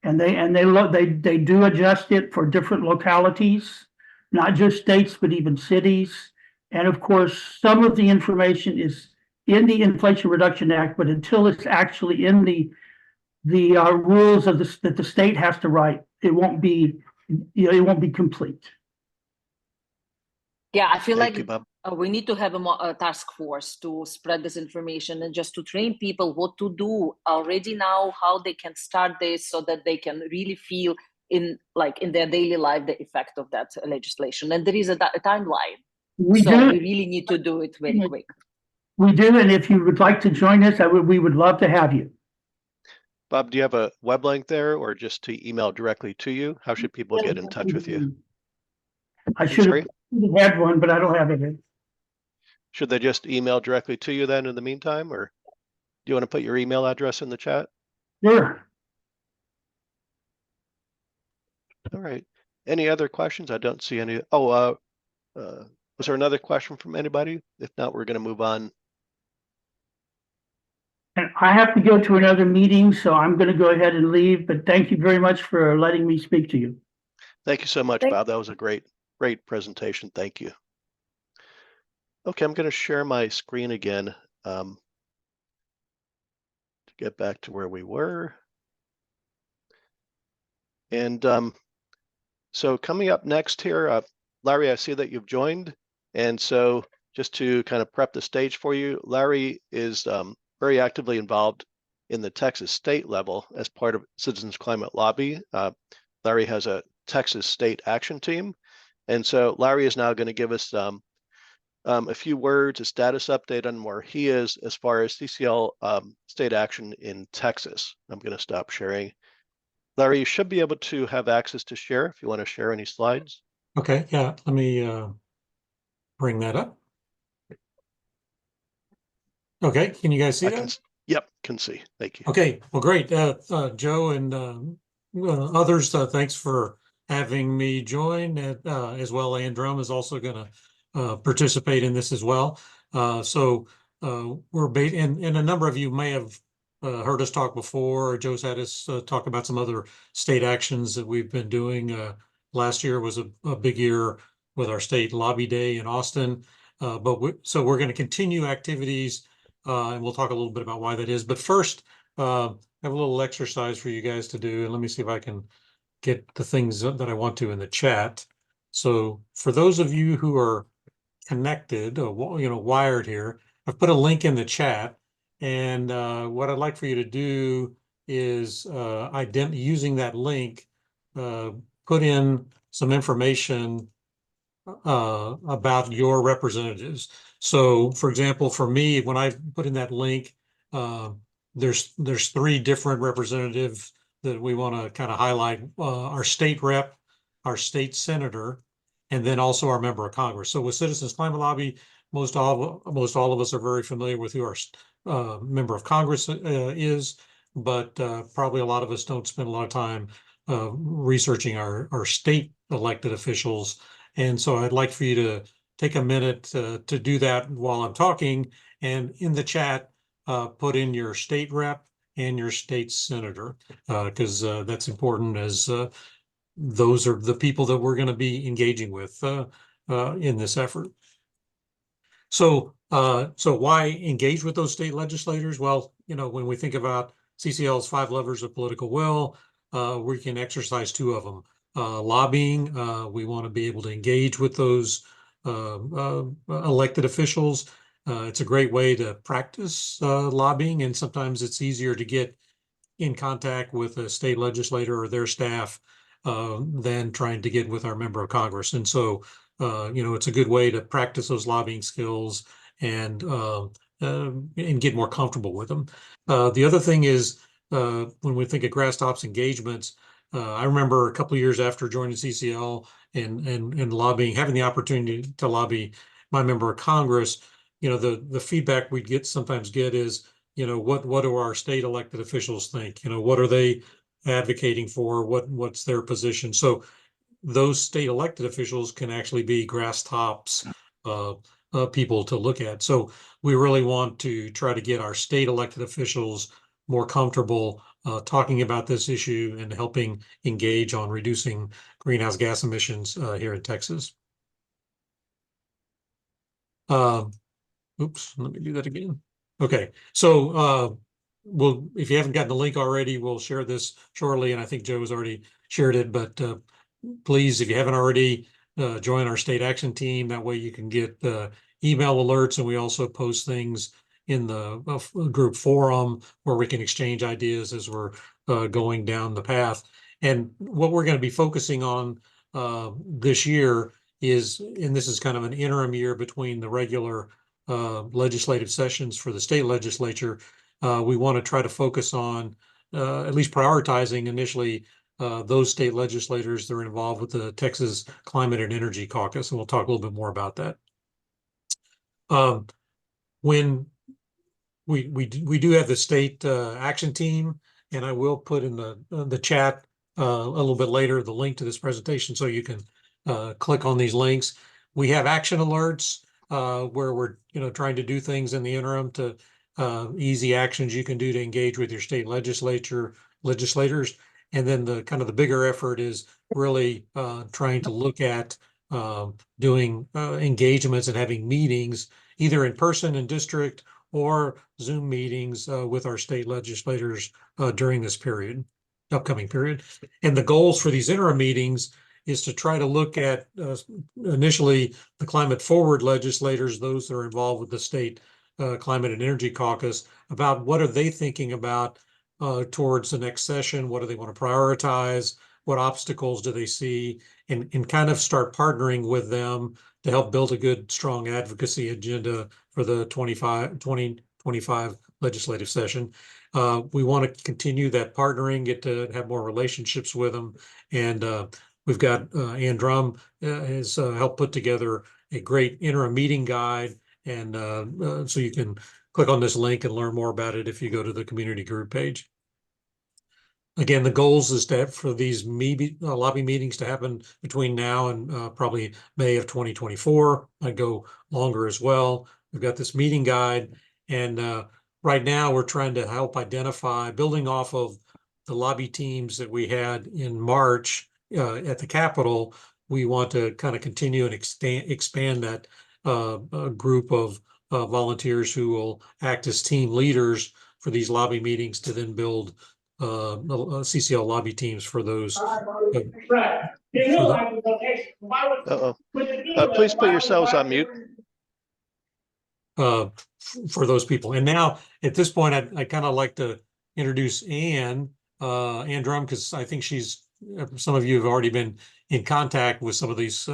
and they do adjust it for different localities, not just states but even cities. And of course, some of the information is in the Inflation Reduction Act, but until it's actually in the rules of that the state has to write, it won't be complete. Yeah, I feel Thank like you, Bob. we need to have a task force to spread this information and just to train people what to do already now, how they can start this so that they can really feel in their daily life the effect of that legislation. And there is a timeline. We really need to do it very quick. We do, and if you would like to join us, we would love to have you. Bob, do you have a web link there, or just to email directly to you? How should people get in touch with you? I should have had one, but I don't have it. Should they just email directly to you then in the meantime, or do you want to put your email address in the chat? Sure. All right. Any other questions? I don't see any. Oh, was there another question from anybody? If not, we're going to move on. And I have to go to another meeting, so I'm going to go ahead and leave, but thank you very much for letting me speak to you. Thank you so much, Bob. That was a great presentation. Thank you. Okay, I'm going to share my screen again to get back to where we were. And so coming up next here, Larry, I see that you've joined. And so just to kind of prep the stage for you, Larry is very actively involved in the Texas state level as part of Citizens Climate Lobby. Larry has a Texas state action team. And so Larry is now going to give us a few words, a status update on where he is as far as CCL state action in Texas. I'm going to stop sharing. Larry, you should be able to have access to share if you want to share any slides. Okay, yeah, let me bring that up. Okay, can you guys see that? Yep, can see. Thank you. Okay, well, great. Joe and others, thanks for having me join as well. Andrum is also going to participate in this as well. So we're and a number of you may have heard us talk before. Joe's had us talk about some other state actions that we've been doing. Last year was a big year with our state lobby day in Austin. So we're going to continue activities and we'll talk a little bit about why that is. But first, I have a little exercise for you guys to do. And let me see if I can get the things that I want to in the chat. So for those of you who are connected, wired here, I've put a link in the chat. And what I'd like for you to do is using that link, put in some information about your representatives. So for example, for me, when I put in that link, there's 3 different representatives that we want to kind of highlight, our state rep, our state senator, and then also our member of Congress. So with Citizens Climate Lobby, most all of us are very familiar with who our member of Congress is. but probably a lot of us don't spend a lot of time researching our state elected officials. And so I'd like for you to take a minute to do that while I'm talking, and in the chat, put in your state rep and your state senator, because that's important, as those are the people that we're going to be engaging with in this effort. So why engage with those state legislators? Well, when we think about CCL's 5 levers of political will, we can exercise 2 of them. Lobbying, we want to be able to engage with those elected officials. It's a great way to practice lobbying, and sometimes it's easier to get in contact with a state legislator or their staff than trying to get with our member of Congress. And so, it's a good way to practice those lobbying skills and get more comfortable with them. The other thing is, when we think of grass tops engagements, I remember a couple of years after joining CCL and lobbying, having the opportunity to lobby my member of Congress, the feedback we'd sometimes get is, what do our state elected officials think? What are they advocating for? What's their position? So those state elected officials can actually be grass tops people to look at. So we really want to try to get our state elected officials more comfortable talking about this issue and helping engage on reducing greenhouse gas emissions here in Texas. Oops, let me do that again. Okay, so if you haven't gotten the link already, we'll share this shortly, and I think Joe has already shared it, but please, if you haven't already, join our state action team. That way you can get email alerts, and we also post things in the group forum where we can exchange ideas as we're going down the path. And what we're going to be focusing on this year is, and this is kind of an interim year between the regular legislative sessions for the state legislature, we want to try to focus on at least prioritizing initially those state legislators that are involved with the Texas Climate and Energy Caucus, and we'll talk a little bit more about that. When we do have the state action team, and I will put in the chat a little bit later the link to this presentation so you can click on these links. We have action alerts where we're trying to do things in the interim to easy actions you can do to engage with your state legislators. And then the bigger effort is really trying to look at doing engagements and having meetings either in person in district or Zoom meetings with our state legislators during this upcoming period. And the goals for these interim meetings is to try to look at initially the climate forward legislators, those that are involved with the state Climate and Energy Caucus, about what are they thinking about towards the next session, what do they want to prioritize, what obstacles do they see, and kind of start partnering with them to help build a good, strong advocacy agenda for the 2025 legislative session. We want to continue that partnering, get to have more relationships with them, and we've got Ann Drum has helped put together a great interim meeting guide, and so you can click on this link and learn more about it if you go to the community group page. Again, the goals is for these lobby meetings to happen between now and probably May of 2024. I go longer as well. We've got this meeting guide, and right now we're trying to help identify, building off of the lobby teams that we had in March at the Capitol. We want to kind of continue and expand that group of volunteers who will act as team leaders for these lobby meetings to then build CCL lobby teams for those. Please put yourselves on mute. For those people. And now at this point, I kind of like to introduce Ann Drum, because I think some of you have already been in contact with some of these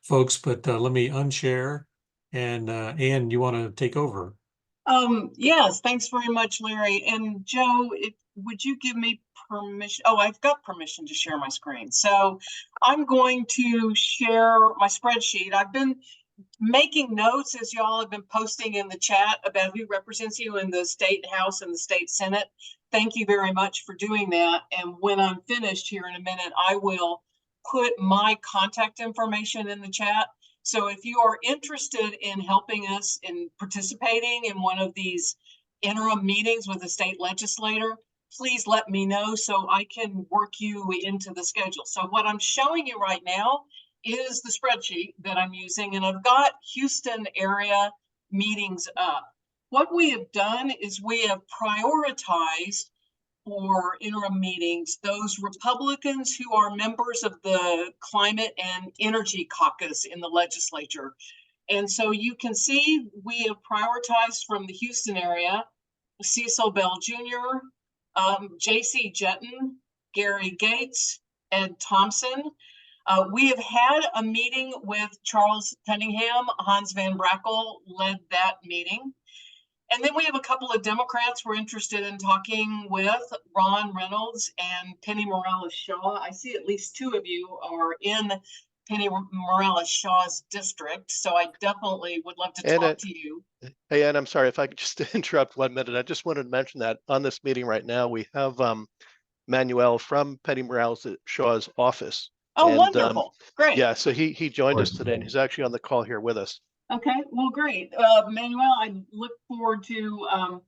folks, but let me unshare, and Ann, you want to take over? Yes, thanks very much, Larry. And Joe, would you give me permission? Oh, I've got permission to share my screen. So I'm going to share my spreadsheet. I've been making notes as y'all have been posting in the chat about who represents you in the state house and the state senate. Thank you very much for doing that. And when I'm finished here in a minute, I will put my contact information in the chat. So if you are interested in helping us in participating in one of these interim meetings with the state legislator, please let me know so I can work you into the schedule. So what I'm showing you right now is the spreadsheet that I'm using, and I've got Houston area meetings up. What we have done is we have prioritized for interim meetings those Republicans who are members of the Climate and Energy Caucus in the legislature. And so you can see we have prioritized from the Houston area, Cecil Bell Jr., J.C. Jetton, Gary Gates, Ed Thompson. We have had a meeting with Charles Cunningham. Hans Van Brackle led that meeting. And then we have a couple of Democrats we're interested in talking with, Ron Reynolds and Penny Morales-Shaw. I see at least two of you are in Penny Morales-Shaw's district, so I definitely would love to talk to you. Hey, Ann, I'm sorry if I could just interrupt 1 minute. I just wanted to mention that on this meeting right now, we have Manuel from Penny Morales-Shaw's office. Oh, and, wonderful. Great. Yeah, so he joined us today, and he's actually on the call here with us. Okay, well, great. Manuel, I look forward to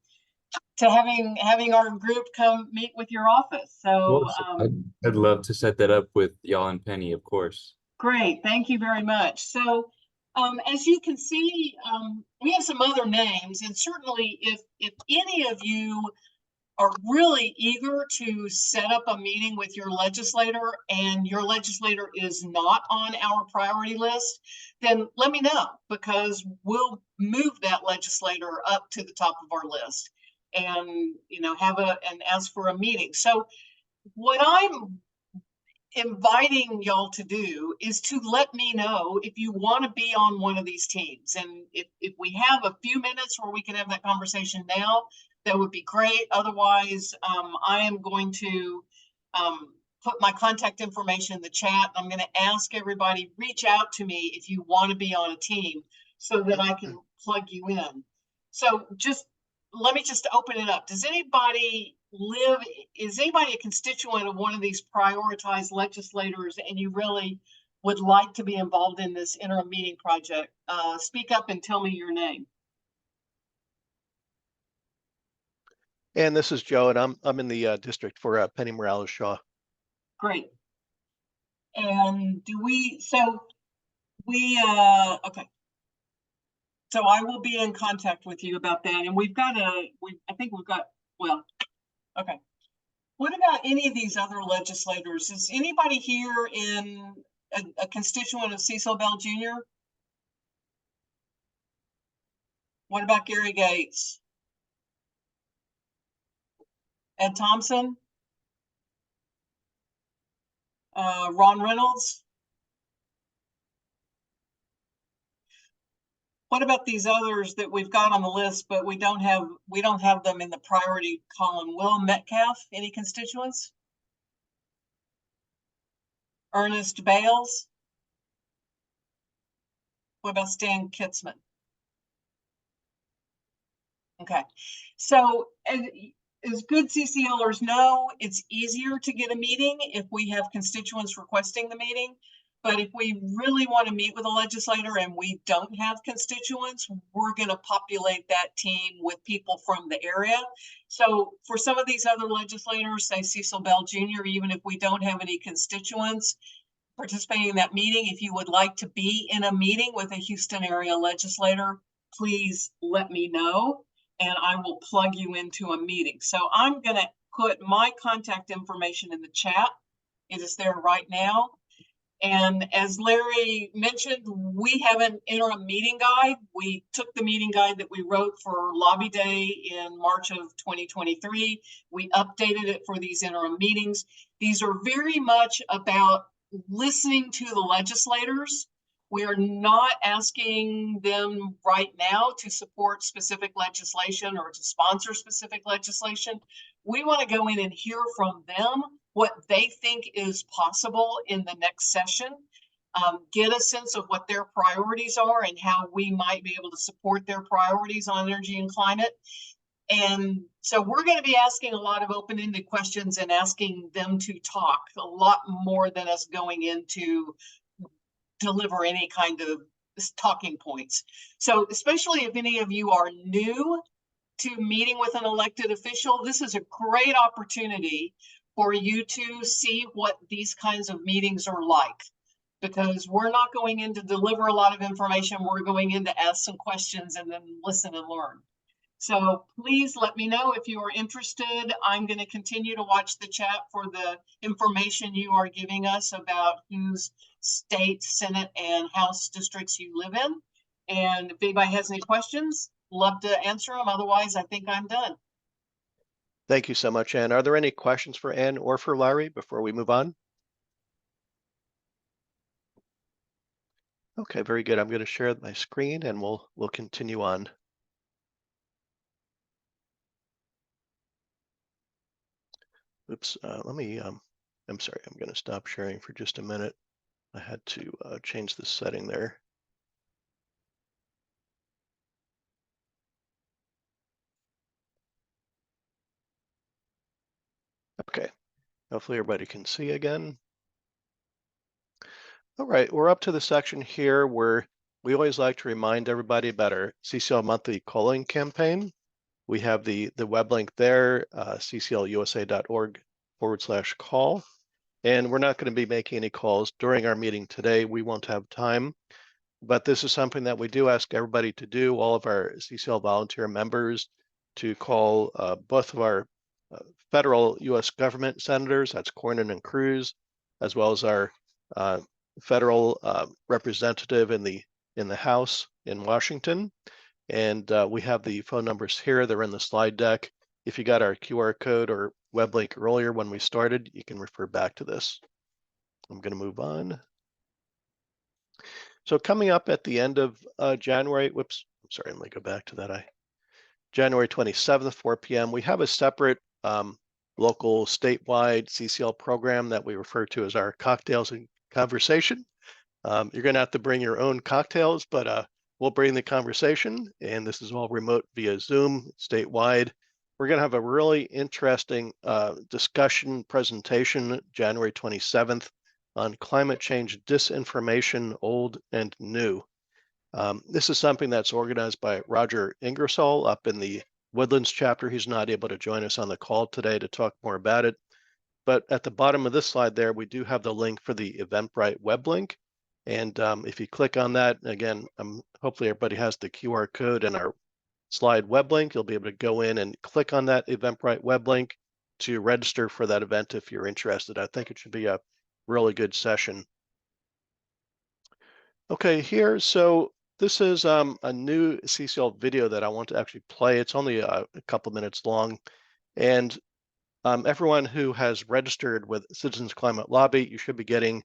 having our group come meet with your office. So I'd love to set that up with y'all and Penny, of course. Great, thank you very much. So as you can see, we have some other names, and certainly if any of you are really eager to set up a meeting with your legislator and your legislator is not on our priority list, then let me know, because we'll move that legislator up to the top of our list and and ask for a meeting. So what I'm inviting y'all to do is to let me know if you want to be on one of these teams. And if we have a few minutes where we can have that conversation now, that would be great. Otherwise, I am going to put my contact information in the chat. I'm going to ask everybody, reach out to me if you want to be on a team so that I can plug you in. So let me just open it up. Is anybody a constituent of one of these prioritized legislators and you really would like to be involved in this interim meeting project? Speak up and tell me your name. And this is Joe, and I'm in the district for Penny Morales-Shaw. Great. And okay. So I will be in contact with you about that. And okay. What about any of these other legislators? Is anybody here in a constituent of Cecil Bell Jr.? What about Gary Gates? Ed Thompson? Ron Reynolds? What about these others that we've got on the list, but we don't have them in the priority column? Will Metcalf, any constituents? Ernest Bales? What about Stan Kitzman? Okay, so as good CCLers know, it's easier to get a meeting if we have constituents requesting the meeting. But if we really want to meet with a legislator and we don't have constituents, we're going to populate that team with people from the area. So for some of these other legislators, say Cecil Bell Jr., even if we don't have any constituents participating in that meeting, if you would like to be in a meeting with a Houston area legislator, please let me know and I will plug you into a meeting. So I'm going to put my contact information in the chat. It is there right now. And as Larry mentioned, we have an interim meeting guide. We took the meeting guide that we wrote for Lobby Day in March of 2023. We updated it for these interim meetings. These are very much about listening to the legislators. We are not asking them right now to support specific legislation or to sponsor specific legislation. We want to go in and hear from them what they think is possible in the next session. get a sense of what their priorities are and how we might be able to support their priorities on energy and climate. And so we're going to be asking a lot of open-ended questions and asking them to talk a lot more than us going into deliver any kind of talking points. So especially if any of you are new to meeting with an elected official, this is a great opportunity for you to see what these kinds of meetings are like, because we're not going in to deliver a lot of information. We're going in to ask some questions and then listen and learn. So please let me know if you are interested. I'm going to continue to watch the chat for the information you are giving us about whose state, Senate, and House districts you live in. And if anybody has any questions, love to answer them. Otherwise, I think I'm done. Thank you so much, Ann. Are there any questions for Ann or for Larry before we move on? Okay, very good. I'm going to share my screen and we'll continue on. Oops, let me, I'm sorry, I'm going to stop sharing for just a minute. I had to change the setting there. Okay, hopefully everybody can see again. All right, we're up to the section here where we always like to remind everybody about our CCL monthly calling campaign. We have the web link there, cclusa.org/call. And we're not going to be making any calls during our meeting today. We won't have time, but this is something that we do ask everybody to do, all of our CCL volunteer members, to call both of our federal U.S. government senators, that's Cornyn and Cruz, as well as our federal representative in the House in Washington. And we have the phone numbers here. They're in the slide deck. If you got our QR code or web link earlier when we started, you can refer back to this. I'm going to move on. So coming up at the end of January, whoops, I'm sorry, let me go back to that. January 27th, 4 p.m., we have a separate local statewide CCL program that we refer to as our Cocktails and Conversation. You're going to have to bring your own cocktails, but we'll bring the conversation, and this is all remote via Zoom statewide. We're going to have a really interesting discussion presentation January 27th on climate change disinformation, old and new. This is something that's organized by Roger Ingersoll up in the Woodlands chapter. He's not able to join us on the call today to talk more about it. But at the bottom of this slide there, we do have the link for the Eventbrite web link. And if you click on that, again, hopefully everybody has the QR code in our slide web link. You'll be able to go in and click on that Eventbrite web link to register for that event if you're interested. I think it should be a really good session. Okay, here, so this is a new CCL video that I want to actually play. It's only a couple minutes long. And everyone who has registered with Citizens Climate Lobby, you should be getting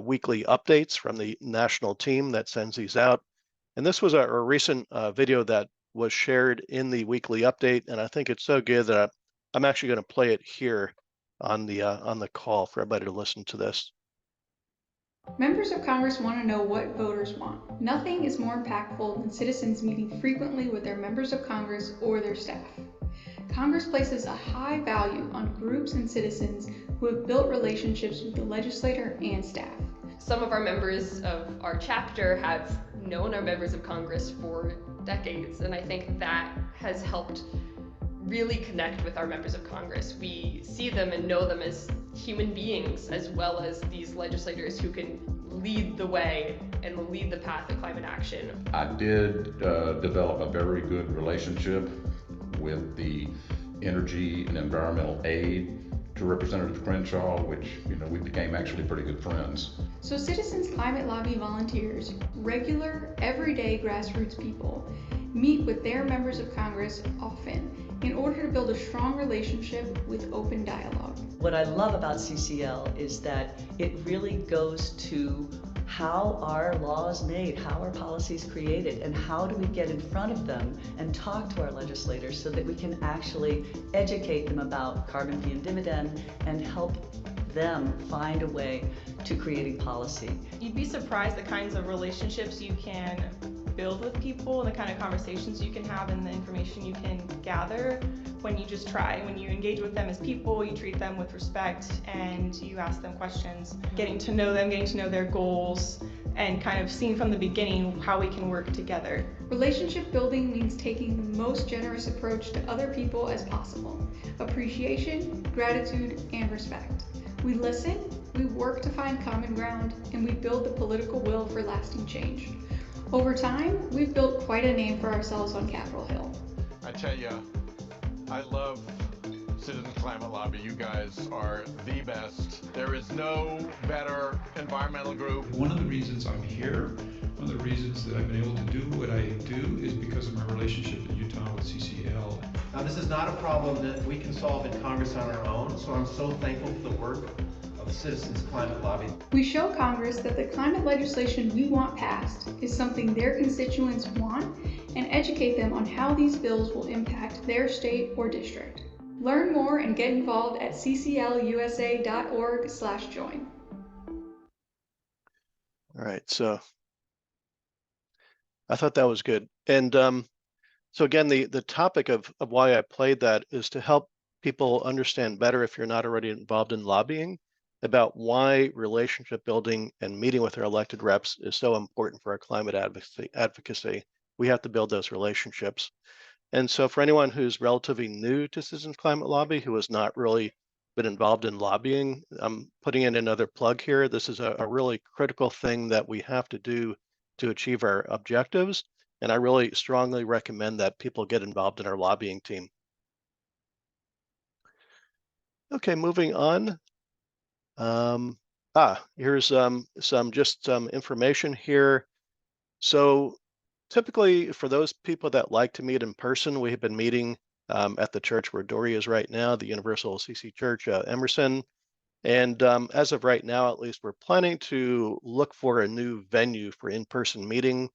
weekly updates from the national team that sends these out. And this was a recent video that was shared in the weekly update, and I think it's so good that I'm actually going to play it here on the call for everybody to listen to this. Members of Congress want to know what voters want. Nothing is more impactful than citizens meeting frequently with their members of Congress or their staff. Congress places a high value on groups and citizens who have built relationships with the legislator and staff. Some of our members of our chapter have known our members of Congress for decades, and I think that has helped really connect with our members of Congress. We see them and know them as human beings, as well as these legislators who can lead the way and lead the path of climate action. I did develop a very good relationship with the Energy and Environmental Aid to Representative Crenshaw, which, we became actually pretty good friends. So Citizens Climate Lobby volunteers, regular, everyday grassroots people, meet with their members of Congress often in order to build a strong relationship with open dialogue. What I love about CCL is that it really goes to how are laws made, how are policies created, and how do we get in front of them and talk to our legislators so that we can actually educate them about carbon fee and dividend and help them find a way to creating policy. You'd be surprised the kinds of relationships you can build with people and the kind of conversations you can have and the information you can gather when you just try. When you engage with them as people, you treat them with respect and you ask them questions, getting to know them, getting to know their goals, and kind of seeing from the beginning how we can work together. Relationship building means taking the most generous approach to other people as possible. Appreciation, gratitude, and respect. We listen, we work to find common ground, and we build the political will for lasting change. Over time, we've built quite a name for ourselves on Capitol Hill. I tell you, I love Citizens Climate Lobby. You guys are the best. There is no better environmental group. One of the reasons I'm here, one of the reasons that I've been able to do what I do is because of my relationship in Utah with CCL. Now, this is not a problem that we can solve in Congress on our own, so I'm so thankful for the work of the Citizens Climate Lobby. We show Congress that the climate legislation we want passed is something their constituents want and educate them on how these bills will impact their state or district. Learn more and get involved at cclusa.org/join. All right, so I thought that was good. And so again, the topic of why I played that is to help people understand better, if you're not already involved in lobbying, about why relationship building and meeting with our elected reps is so important for our climate advocacy. We have to build those relationships. And so for anyone who's relatively new to Citizens Climate Lobby, who has not really been involved in lobbying, I'm putting in another plug here. This is a really critical thing that we have to do to achieve our objectives. And I really strongly recommend that people get involved in our lobbying team. Okay, moving on. Here's some information here. So typically for those people that like to meet in person, we have been meeting at the church where Dory is right now, the Universal CC Church, Emerson. And as of right now, at least, we're planning to look for a new venue for in-person meeting,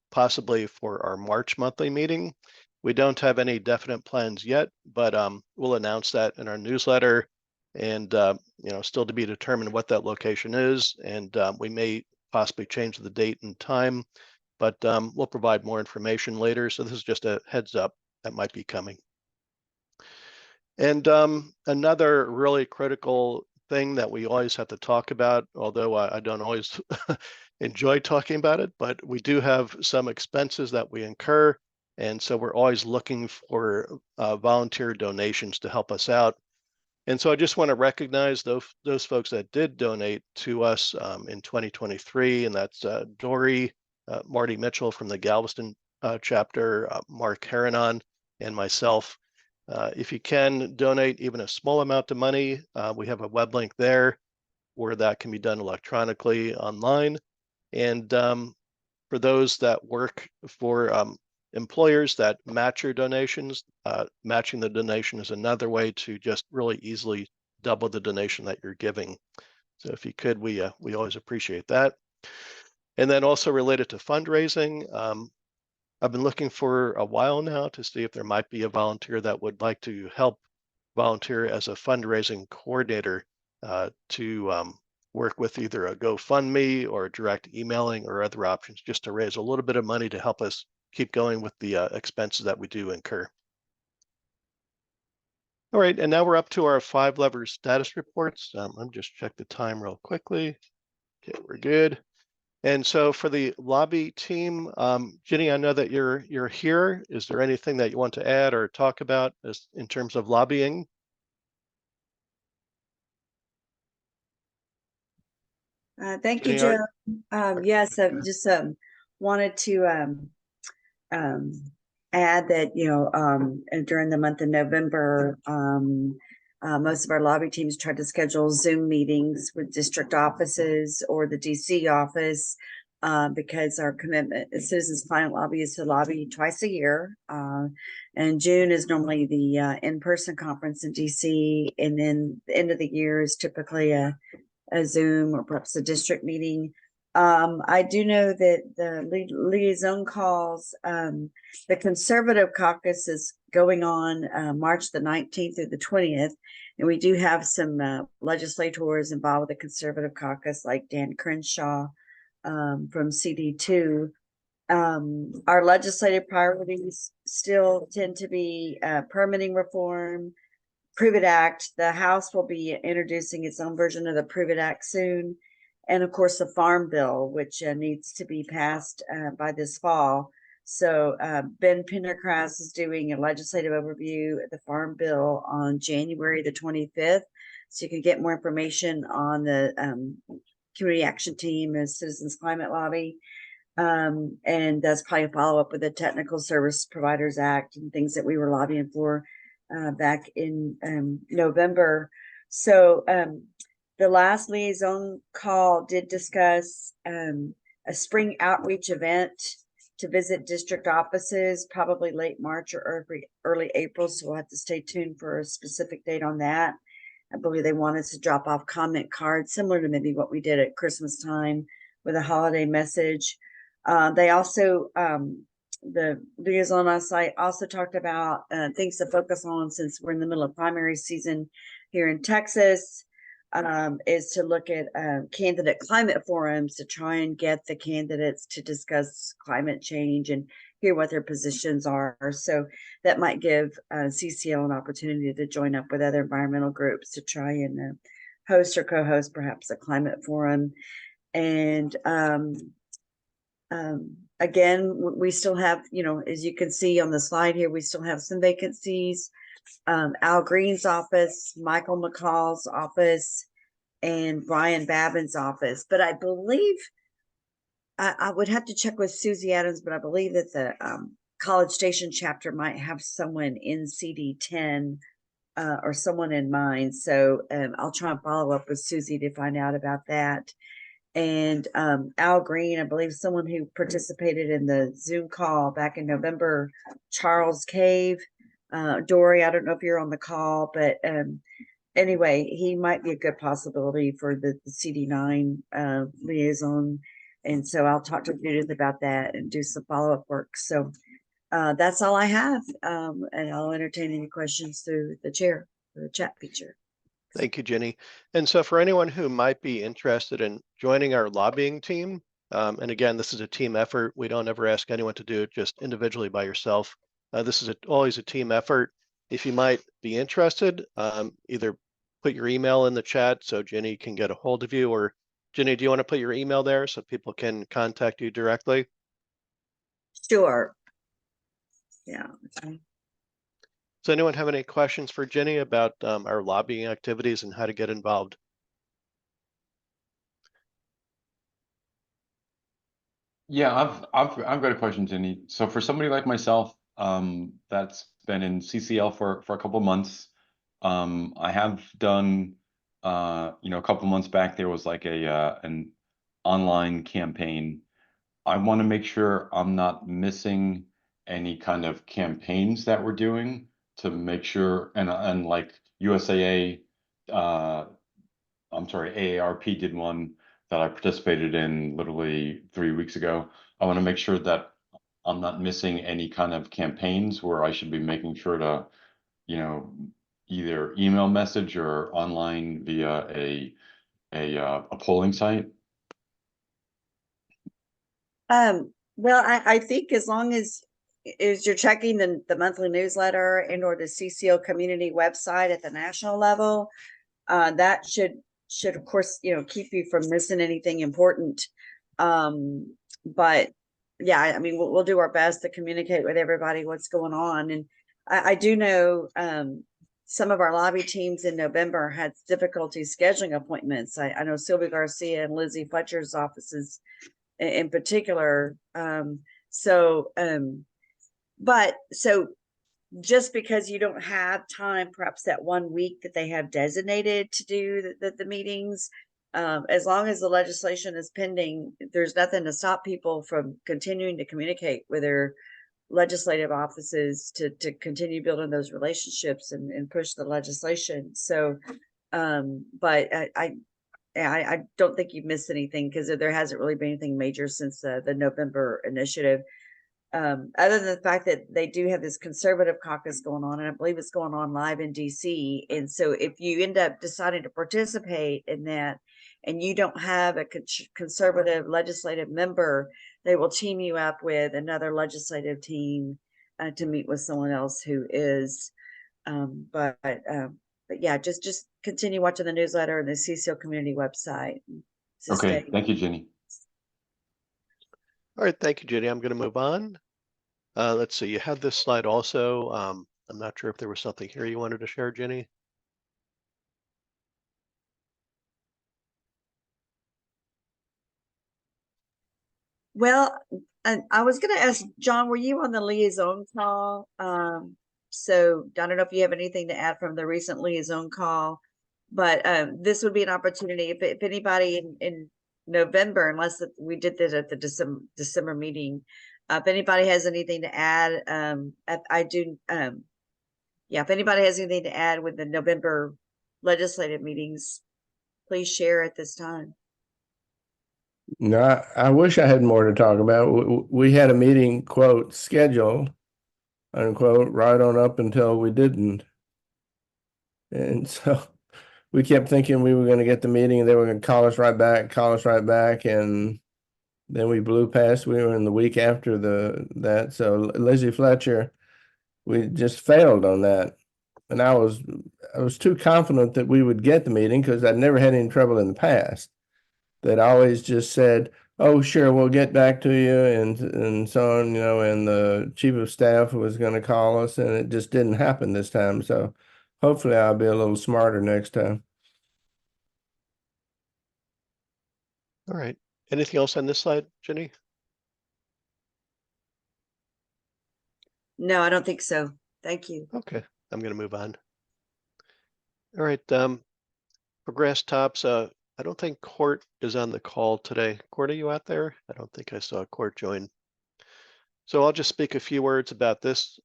possibly for our March monthly meeting. We don't have any definite plans yet, but we'll announce that in our newsletter. And still to be determined what that location is, and we may possibly change the date and time, but we'll provide more information later. So this is just a heads up that might be coming. And another really critical thing that we always have to talk about, although I don't always enjoy talking about it, but we do have some expenses that we incur. And so we're always looking for volunteer donations to help us out. And so I just want to recognize those folks that did donate to us in 2023, and that's Dory, Marty Mitchell from the Galveston chapter, Mark Haranon, and myself. If you can donate even a small amount of money, we have a web link there where that can be done electronically online. And for those that work for employers that match your donations, matching the donation is another way to just really easily double the donation that you're giving. So if you could, we always appreciate that. And then also related to fundraising, I've been looking for a while now to see if there might be a volunteer that would like to help volunteer as a fundraising coordinator to work with either a GoFundMe or direct emailing or other options, just to raise a little bit of money to help us keep going with the expenses that we do incur. All right, and now we're up to our 5 levers status reports. Let me just check the time real quickly. Okay, we're good. And so for the lobby team, Ginny, I know that you're here. Is there anything that you want to add or talk about in terms of lobbying? Thank you, Joe. Yes, I just wanted to add that, during the month of November, most of our lobby teams tried to schedule Zoom meetings with district offices or the DC office because our commitment as Citizens Climate Lobby is to lobby twice a year. And June is normally the in-person conference in DC, and then the end of the year is typically a Zoom or perhaps a district meeting. I do know that the liaison calls, the conservative caucus is going on March the 19th through the 20th. And we do have some legislators involved with the Conservative Caucus, like Dan Crenshaw from CD2. Our legislative priorities still tend to be permitting reform, Prove It Act. The House will be introducing its own version of the Prove It Act soon. And of course, the Farm Bill, which needs to be passed by this fall. So Ben Pendergrass is doing a legislative overview of the Farm Bill on January the 25th. So you can get more information on the Community Action Team and Citizens Climate Lobby. And that's probably a follow-up with the Technical Service Providers Act and things that we were lobbying for back in November. So the last liaison call did discuss a spring outreach event to visit district offices, probably late March or early April. So we'll have to stay tuned for a specific date on that. I believe they want us to drop off comment cards, similar to maybe what we did at Christmas time with a holiday message. They also, the liaison on site also talked about things to focus on since we're in the middle of primary season here in Texas, is to look at candidate climate forums to try and get the candidates to discuss climate change and hear what their positions are. So that might give CCL an opportunity to join up with other environmental groups to try and host or co-host perhaps a climate forum. And again, we still have, as you can see on the slide here, we still have some vacancies. Al Green's office, Michael McCall's office, and Brian Babin's office. But I believe, I would have to check with Susie Adams, but I believe that the College Station chapter might have someone in CD10 or someone in mind. So I'll try and follow up with Susie to find out about that. And Al Green, I believe someone who participated in the Zoom call back in November, Charles Cave. Dory, I don't know if you're on the call, but anyway, he might be a good possibility for the CD9 liaison. And so I'll talk to Judith about that and do some follow-up work. So that's all I have. And I'll entertain any questions through the chair, the chat feature. Thank you, Jenny. And so for anyone who might be interested in joining our lobbying team, and again, this is a team effort. We don't ever ask anyone to do it just individually by yourself. This is always a team effort. If you might be interested, either put your email in the chat so Jenny can get a hold of you, or Jenny, do you want to put your email there so people can contact you directly? Sure. Yeah. Okay. Does anyone have any questions for Jenny about our lobbying activities and how to get involved? Yeah, I've got a question, Jenny. So for somebody like myself, that's been in CCL for a couple of months, I have done, a couple of months back there was like an online campaign. I want to make sure I'm not missing any kind of campaigns that we're doing to make sure, and like USAA, AARP did one that I participated in literally 3 weeks ago. I want to make sure that I'm not missing any kind of campaigns where I should be making sure to, either email message or online via a polling site. Well, I think as long as you're checking the monthly newsletter and or the CCL community website at the national level, that should of course, keep you from missing anything important. But yeah, I mean, we'll do our best to communicate with everybody what's going on. And I do know some of our lobby teams in November had difficulty scheduling appointments. I know Sylvia Garcia and Lizzie Fletcher's offices in particular. But just because you don't have time, perhaps that 1 week that they have designated to do the meetings, as long as the legislation is pending, there's nothing to stop people from continuing to communicate with their legislative offices to continue building those relationships and push the legislation. So, but I don't think you've missed anything because there hasn't really been anything major since the November initiative. other than the fact that they do have this conservative caucus going on, and I believe it's going on live in DC. And so if you end up deciding to participate in that and you don't have a conservative legislative member, they will team you up with another legislative team to meet with someone else who is. But yeah, just continue watching the newsletter and the CCL community website. Okay, thank you, Jenny. All right, thank you, Jenny. I'm going to move on. Let's see, you had this slide also. I'm not sure if there was something here you wanted to share, Jenny. Well, I was going to ask John, were you on the liaison call? So I don't know if you have anything to add from the recent liaison call, but this would be an opportunity if anybody in November, unless we did this at the December meeting, if anybody has anything to add, I do. Yeah, if anybody has anything to add with the November legislative meetings, please share at this time. No, I wish I had more to talk about. We had a meeting, quote, scheduled, unquote, right on up until we didn't. And so we kept thinking we were going to get the meeting and they were going to call us right back. And then we blew past. We were in the week after that. So Lizzie Fletcher, we just failed on that. And I was too confident that we would get the meeting because I'd never had any trouble in the past. That always just said, "Oh, sure, we'll get back to you," and so on, and the chief of staff was going to call us, and it just didn't happen this time. So hopefully I'll be a little smarter next time. All right. Anything else on this slide, Jenny? No, I don't think so. Thank you. Okay, I'm going to move on. All right. For Grass Tops, I don't think Court is on the call today. Court, are you out there? I don't think I saw Court join. So I'll just speak a few words about this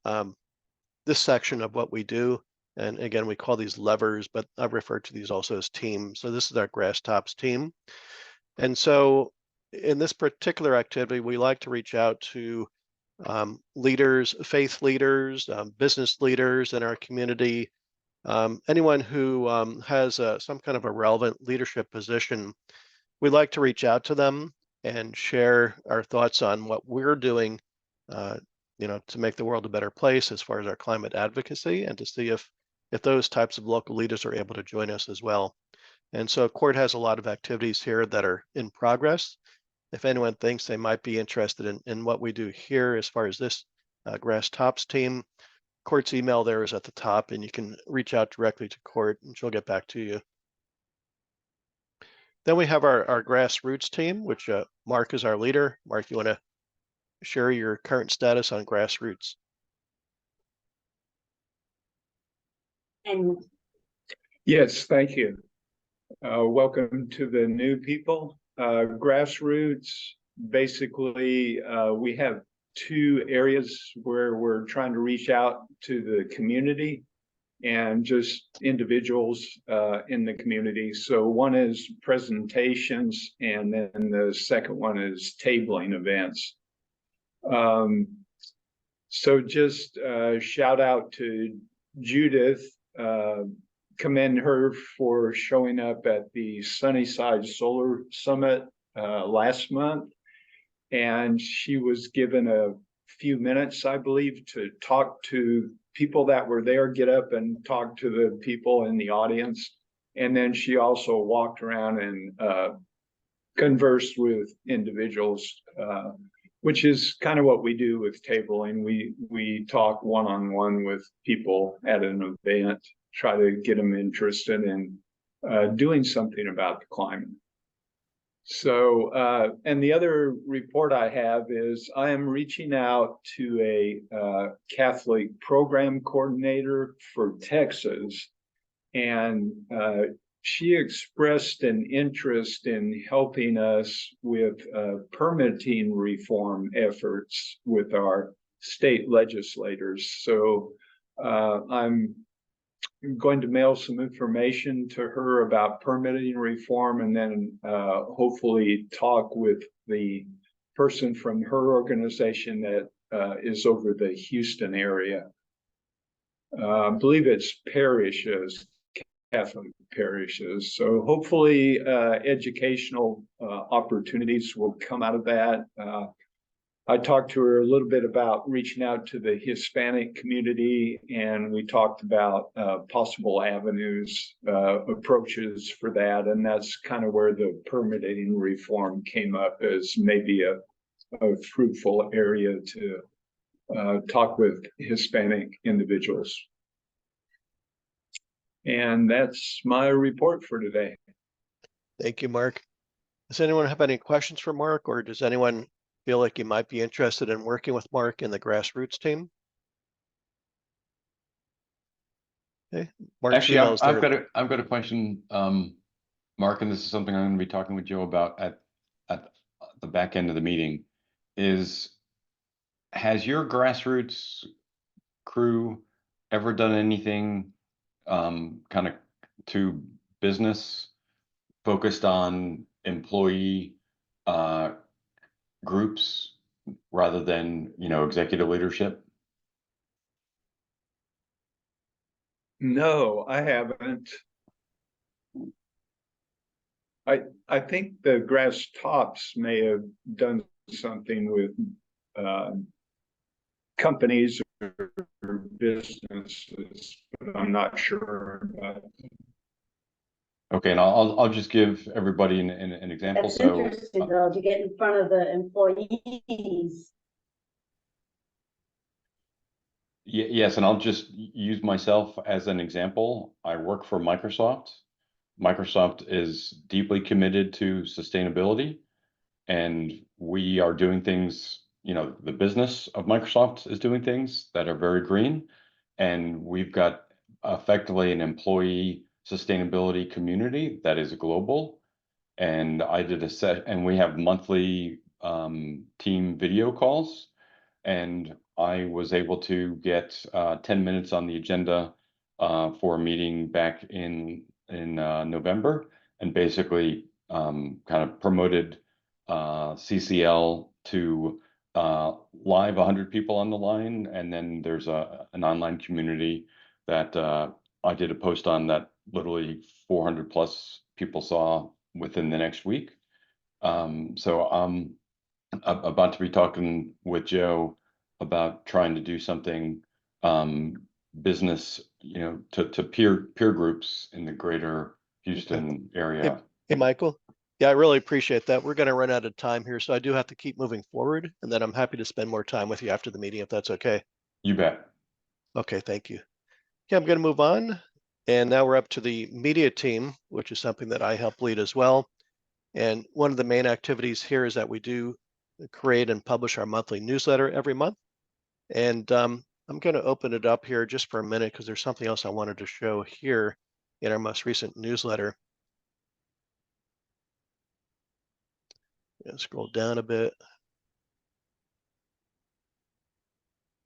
section of what we do. And again, we call these levers, but I refer to these also as teams. So this is our Grass Tops team. And so in this particular activity, we like to reach out to leaders, faith leaders, business leaders in our community, anyone who has some kind of a relevant leadership position. We like to reach out to them and share our thoughts on what we're doing, to make the world a better place as far as our climate advocacy, and to see if those types of local leaders are able to join us as well. And so Court has a lot of activities here that are in progress. If anyone thinks they might be interested in what we do here as far as this Grass Tops team, Court's email there is at the top, and you can reach out directly to Court and she'll get back to you. Then we have our grassroots team, which Mark is our leader. Mark, you want to share your current status on grassroots? And yes, thank you. Welcome to the new people. Grassroots, basically, we have two areas where we're trying to reach out to the community and just individuals in the community. So one is presentations, and then the second one is tabling events. So just shout out to Judith, commend her for showing up at the Sunnyside Solar Summit last month. And she was given a few minutes, I believe, to talk to people that were there, get up and talk to the people in the audience. And then she also walked around and conversed with individuals, which is kind of what we do with tabling. We talk one-on-one with people at an event, try to get them interested in doing something about the climate. So, and the other report I have is I am reaching out to a Catholic program coordinator for Texas, and she expressed an interest in helping us with permitting reform efforts with our state legislators. So I'm going to mail some information to her about permitting reform, and then hopefully talk with the person from her organization that is over the Houston area. I believe it's parishes, Catholic parishes. So hopefully educational opportunities will come out of that. I talked to her a little bit about reaching out to the Hispanic community, and we talked about possible avenues, approaches for that. And that's kind of where the permitting reform came up as maybe a fruitful area to talk with Hispanic individuals. And that's my report for today. Thank you, Mark. Does anyone have any questions for Mark, or does anyone feel like you might be interested in working with Mark in the grassroots team? Okay, Mark's Actually, email is there. I've got a question, Mark, and this is something I'm going to be talking with Joe about at the back end of the meeting. Has your grassroots crew ever done anything kind of to business focused on employee groups rather than, executive leadership? No, I haven't. I think the Grass Tops may have done something with companies or businesses, but I'm not sure about it. Okay, and I'll just give everybody an example. That's So interesting, though, to get in front of the employees. yes, and I'll just use myself as an example. I work for Microsoft. Microsoft is deeply committed to sustainability, and we are doing things, the business of Microsoft is doing things that are very green, and we've got effectively an employee sustainability community that is global. And I did a set, and we have monthly team video calls, and I was able to get 10 minutes on the agenda for a meeting back in November, and basically kind of promoted CCL to live 100 people on the line, and then there's an online community that I did a post on that literally 400 plus people saw within the next week. So I'm about to be talking with Joe about trying to do something business, to peer groups in the greater Houston area. Hey, Michael. Yeah, I really appreciate that. We're going to run out of time here, so I do have to keep moving forward, and then I'm happy to spend more time with you after the meeting, if that's okay. You bet. Okay, thank you. Okay, I'm going to move on. And now we're up to the media team, which is something that I help lead as well. And one of the main activities here is that we do create and publish our monthly newsletter every month. And I'm going to open it up here just for a minute because there's something else I wanted to show here in our most recent newsletter. Scroll down a bit.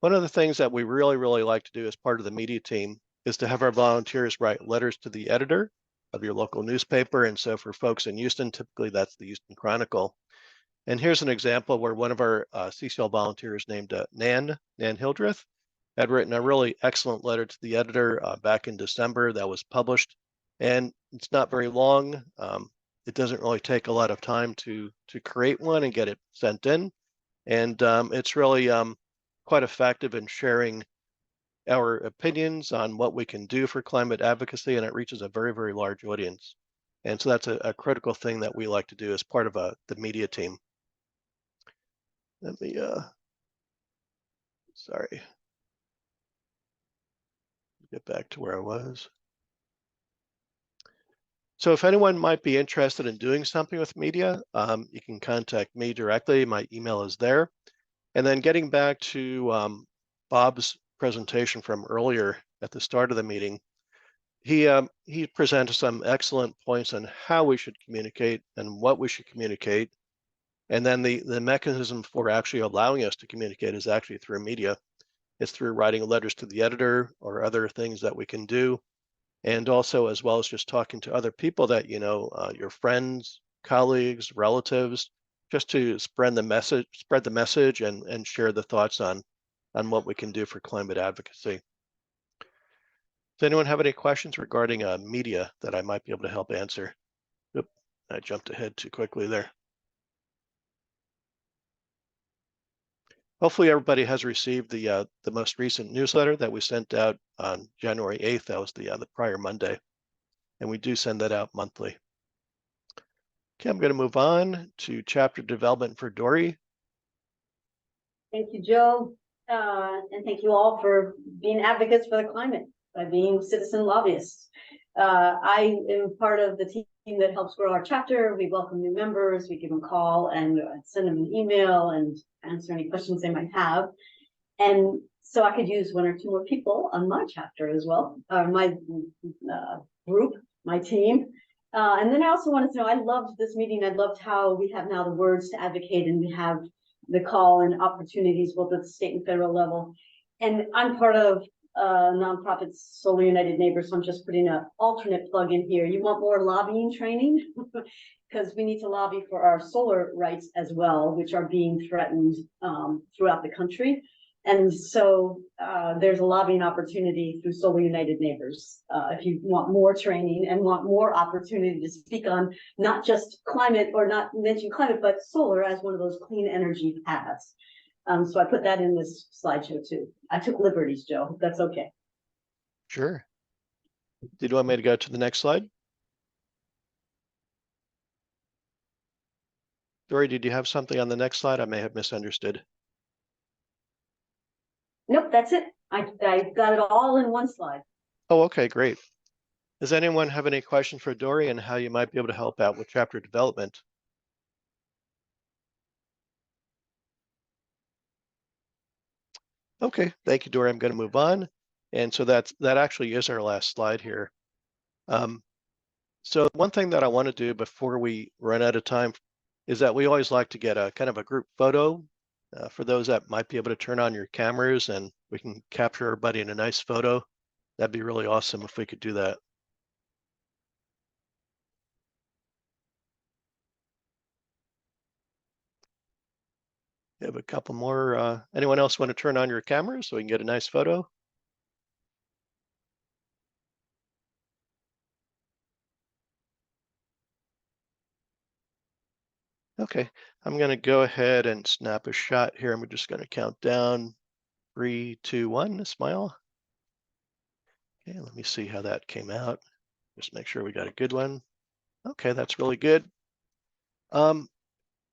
One of the things that we really like to do as part of the media team is to have our volunteers write letters to the editor of your local newspaper. And so for folks in Houston, typically that's the Houston Chronicle. And here's an example where one of our CCL volunteers named Nan Hildreth had written a really excellent letter to the editor back in December that was published. And it's not very long. It doesn't really take a lot of time to create one and get it sent in. And it's really quite effective in sharing our opinions on what we can do for climate advocacy, and it reaches a very large audience. And so that's a critical thing that we like to do as part of the media team. Let me, sorry, get back to where I was. So if anyone might be interested in doing something with media, you can contact me directly. My email is there. And then getting back to Bob's presentation from earlier at the start of the meeting, he presented some excellent points on how we should communicate and what we should communicate. And then the mechanism for actually allowing us to communicate is actually through media. It's through writing letters to the editor or other things that we can do. And also, as well as just talking to other people that, your friends, colleagues, relatives, just to spread the message and share the thoughts on what we can do for climate advocacy. Does anyone have any questions regarding media that I might be able to help answer? Oop, I jumped ahead too quickly there. Hopefully everybody has received the most recent newsletter that we sent out on January 8th. That was the prior Monday. And we do send that out monthly. Okay, I'm going to move on to chapter development for Dory. Thank you, Joe. And thank you all for being advocates for the climate by being citizen lobbyists. I am part of the team that helps grow our chapter. We welcome new members, we give them a call and send them an email and answer any questions they might have. And so I could use one or two more people on my chapter as well, my group, my team. And then I also wanted to know, I loved this meeting. I loved how we have now the words to advocate and we have the call and opportunities both at the state and federal level. And I'm part of nonprofit Solar United Neighbors, so I'm just putting an alternate plug in here. You want more lobbying training? Because we need to lobby for our solar rights as well, which are being threatened throughout the country. And so there's a lobbying opportunity through Solar United Neighbors. If you want more training and want more opportunity to speak on not just climate or not mention climate, but solar as one of those clean energy paths. So I put that in this slideshow too. I took liberties, Joe, if that's okay. Sure. Did you want me to go to the next slide? Dory, did you have something on the next slide? I may have misunderstood. Nope, that's it. I got it all in one slide. Oh, okay, great. Does anyone have any questions for Dory and how you might be able to help out with chapter development? Okay, thank you, Dory. I'm going to move on. And so that actually is our last slide here. So one thing that I want to do before we run out of time is that we always like to get a kind of a group photo for those that might be able to turn on your cameras and we can capture everybody in a nice photo. That'd be really awesome if we could do that. We have a couple more. Anyone else want to turn on your camera so we can get a nice photo? Okay, I'm going to go ahead and snap a shot here. And we're just going to count down 3, 2, 1, smile. Okay, let me see how that came out. Just make sure we got a good one. Okay, that's really good.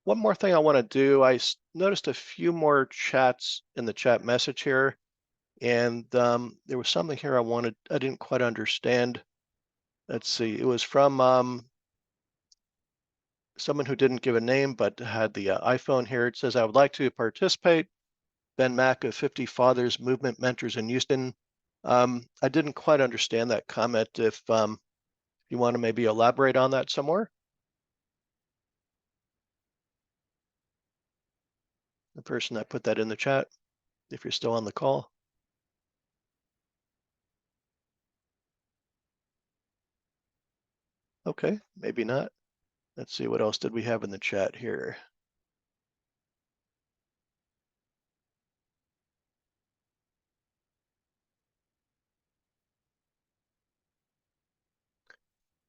One more thing I want to do, I noticed a few more chats in the chat message here, and there was something here I didn't quite understand. Let's see, it was from someone who didn't give a name but had the iPhone here. It says, I would like to participate. Ben Mack of 50 Fathers Movement Mentors in Houston. I didn't quite understand that comment. If you want to maybe elaborate on that somewhere. The person that put that in the chat, if you're still on the call. Okay, maybe not. Let's see, what else did we have in the chat here?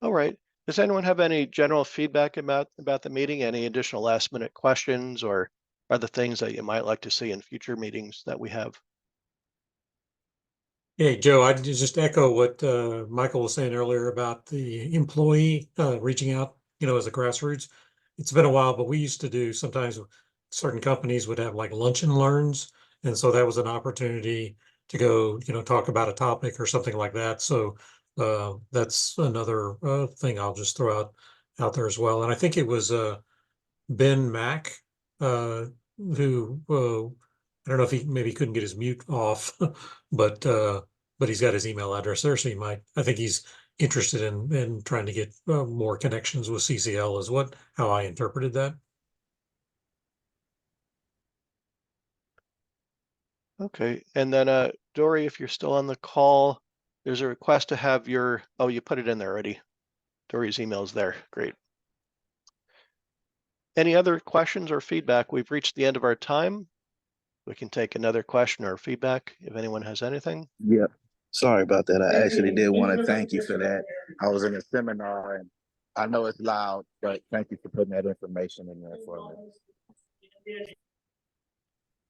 All right. Does anyone have any general feedback about the meeting? Any additional last minute questions or other things that you might like to see in future meetings that we have? Hey, Joe, I just echo what Michael was saying earlier about the employee reaching out, as a grassroots. It's been a while, but we used to do sometimes certain companies would have like lunch and learns. And so that was an opportunity to go, talk about a topic or something like that. So that's another thing I'll just throw out there as well. And I think it was Ben Mack who I don't know if he maybe couldn't get his mute off, but he's got his email address there, so I think he's interested in trying to get more connections with CCL is how I interpreted that. Okay, and then Dory, if you're still on the call, there's a request to have you put it in there already. Dory's email is there, great. Any other questions or feedback? We've reached the end of our time. We can take another question or feedback if anyone has anything. Yep. Sorry about that. I actually did want to thank you for that. I was in a seminar and I know it's loud, but thank you for putting that information in there for me.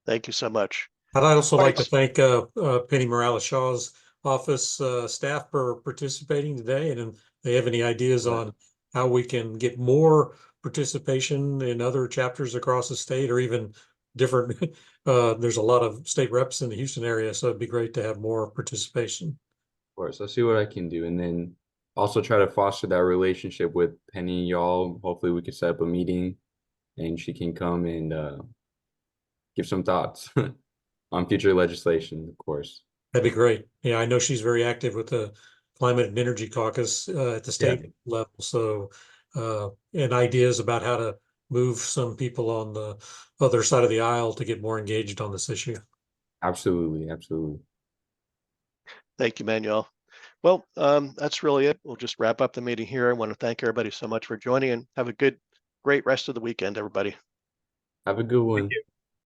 Thank you so much. I'd also like to Right. thank Penny Morales-Shaw's office staff for participating today. And if they have any ideas on how we can get more participation in other chapters across the state or even different, there's a lot of state reps in the Houston area, so it'd be great to have more participation. Of course, I'll see what I can do. And then also try to foster that relationship with Penny, y'all. Hopefully we can set up a meeting and she can come and give some thoughts on future legislation, of course. That'd be great. Yeah, I know she's very active with the Climate and Energy Caucus at the state level. So, and ideas about how to move some people on the other side of the aisle to get more engaged on this issue. Absolutely, absolutely. Thank you, Manuel. Well, that's really it. We'll just wrap up the meeting here. I want to thank everybody so much for joining and have a great rest of the weekend, everybody. Have a good one.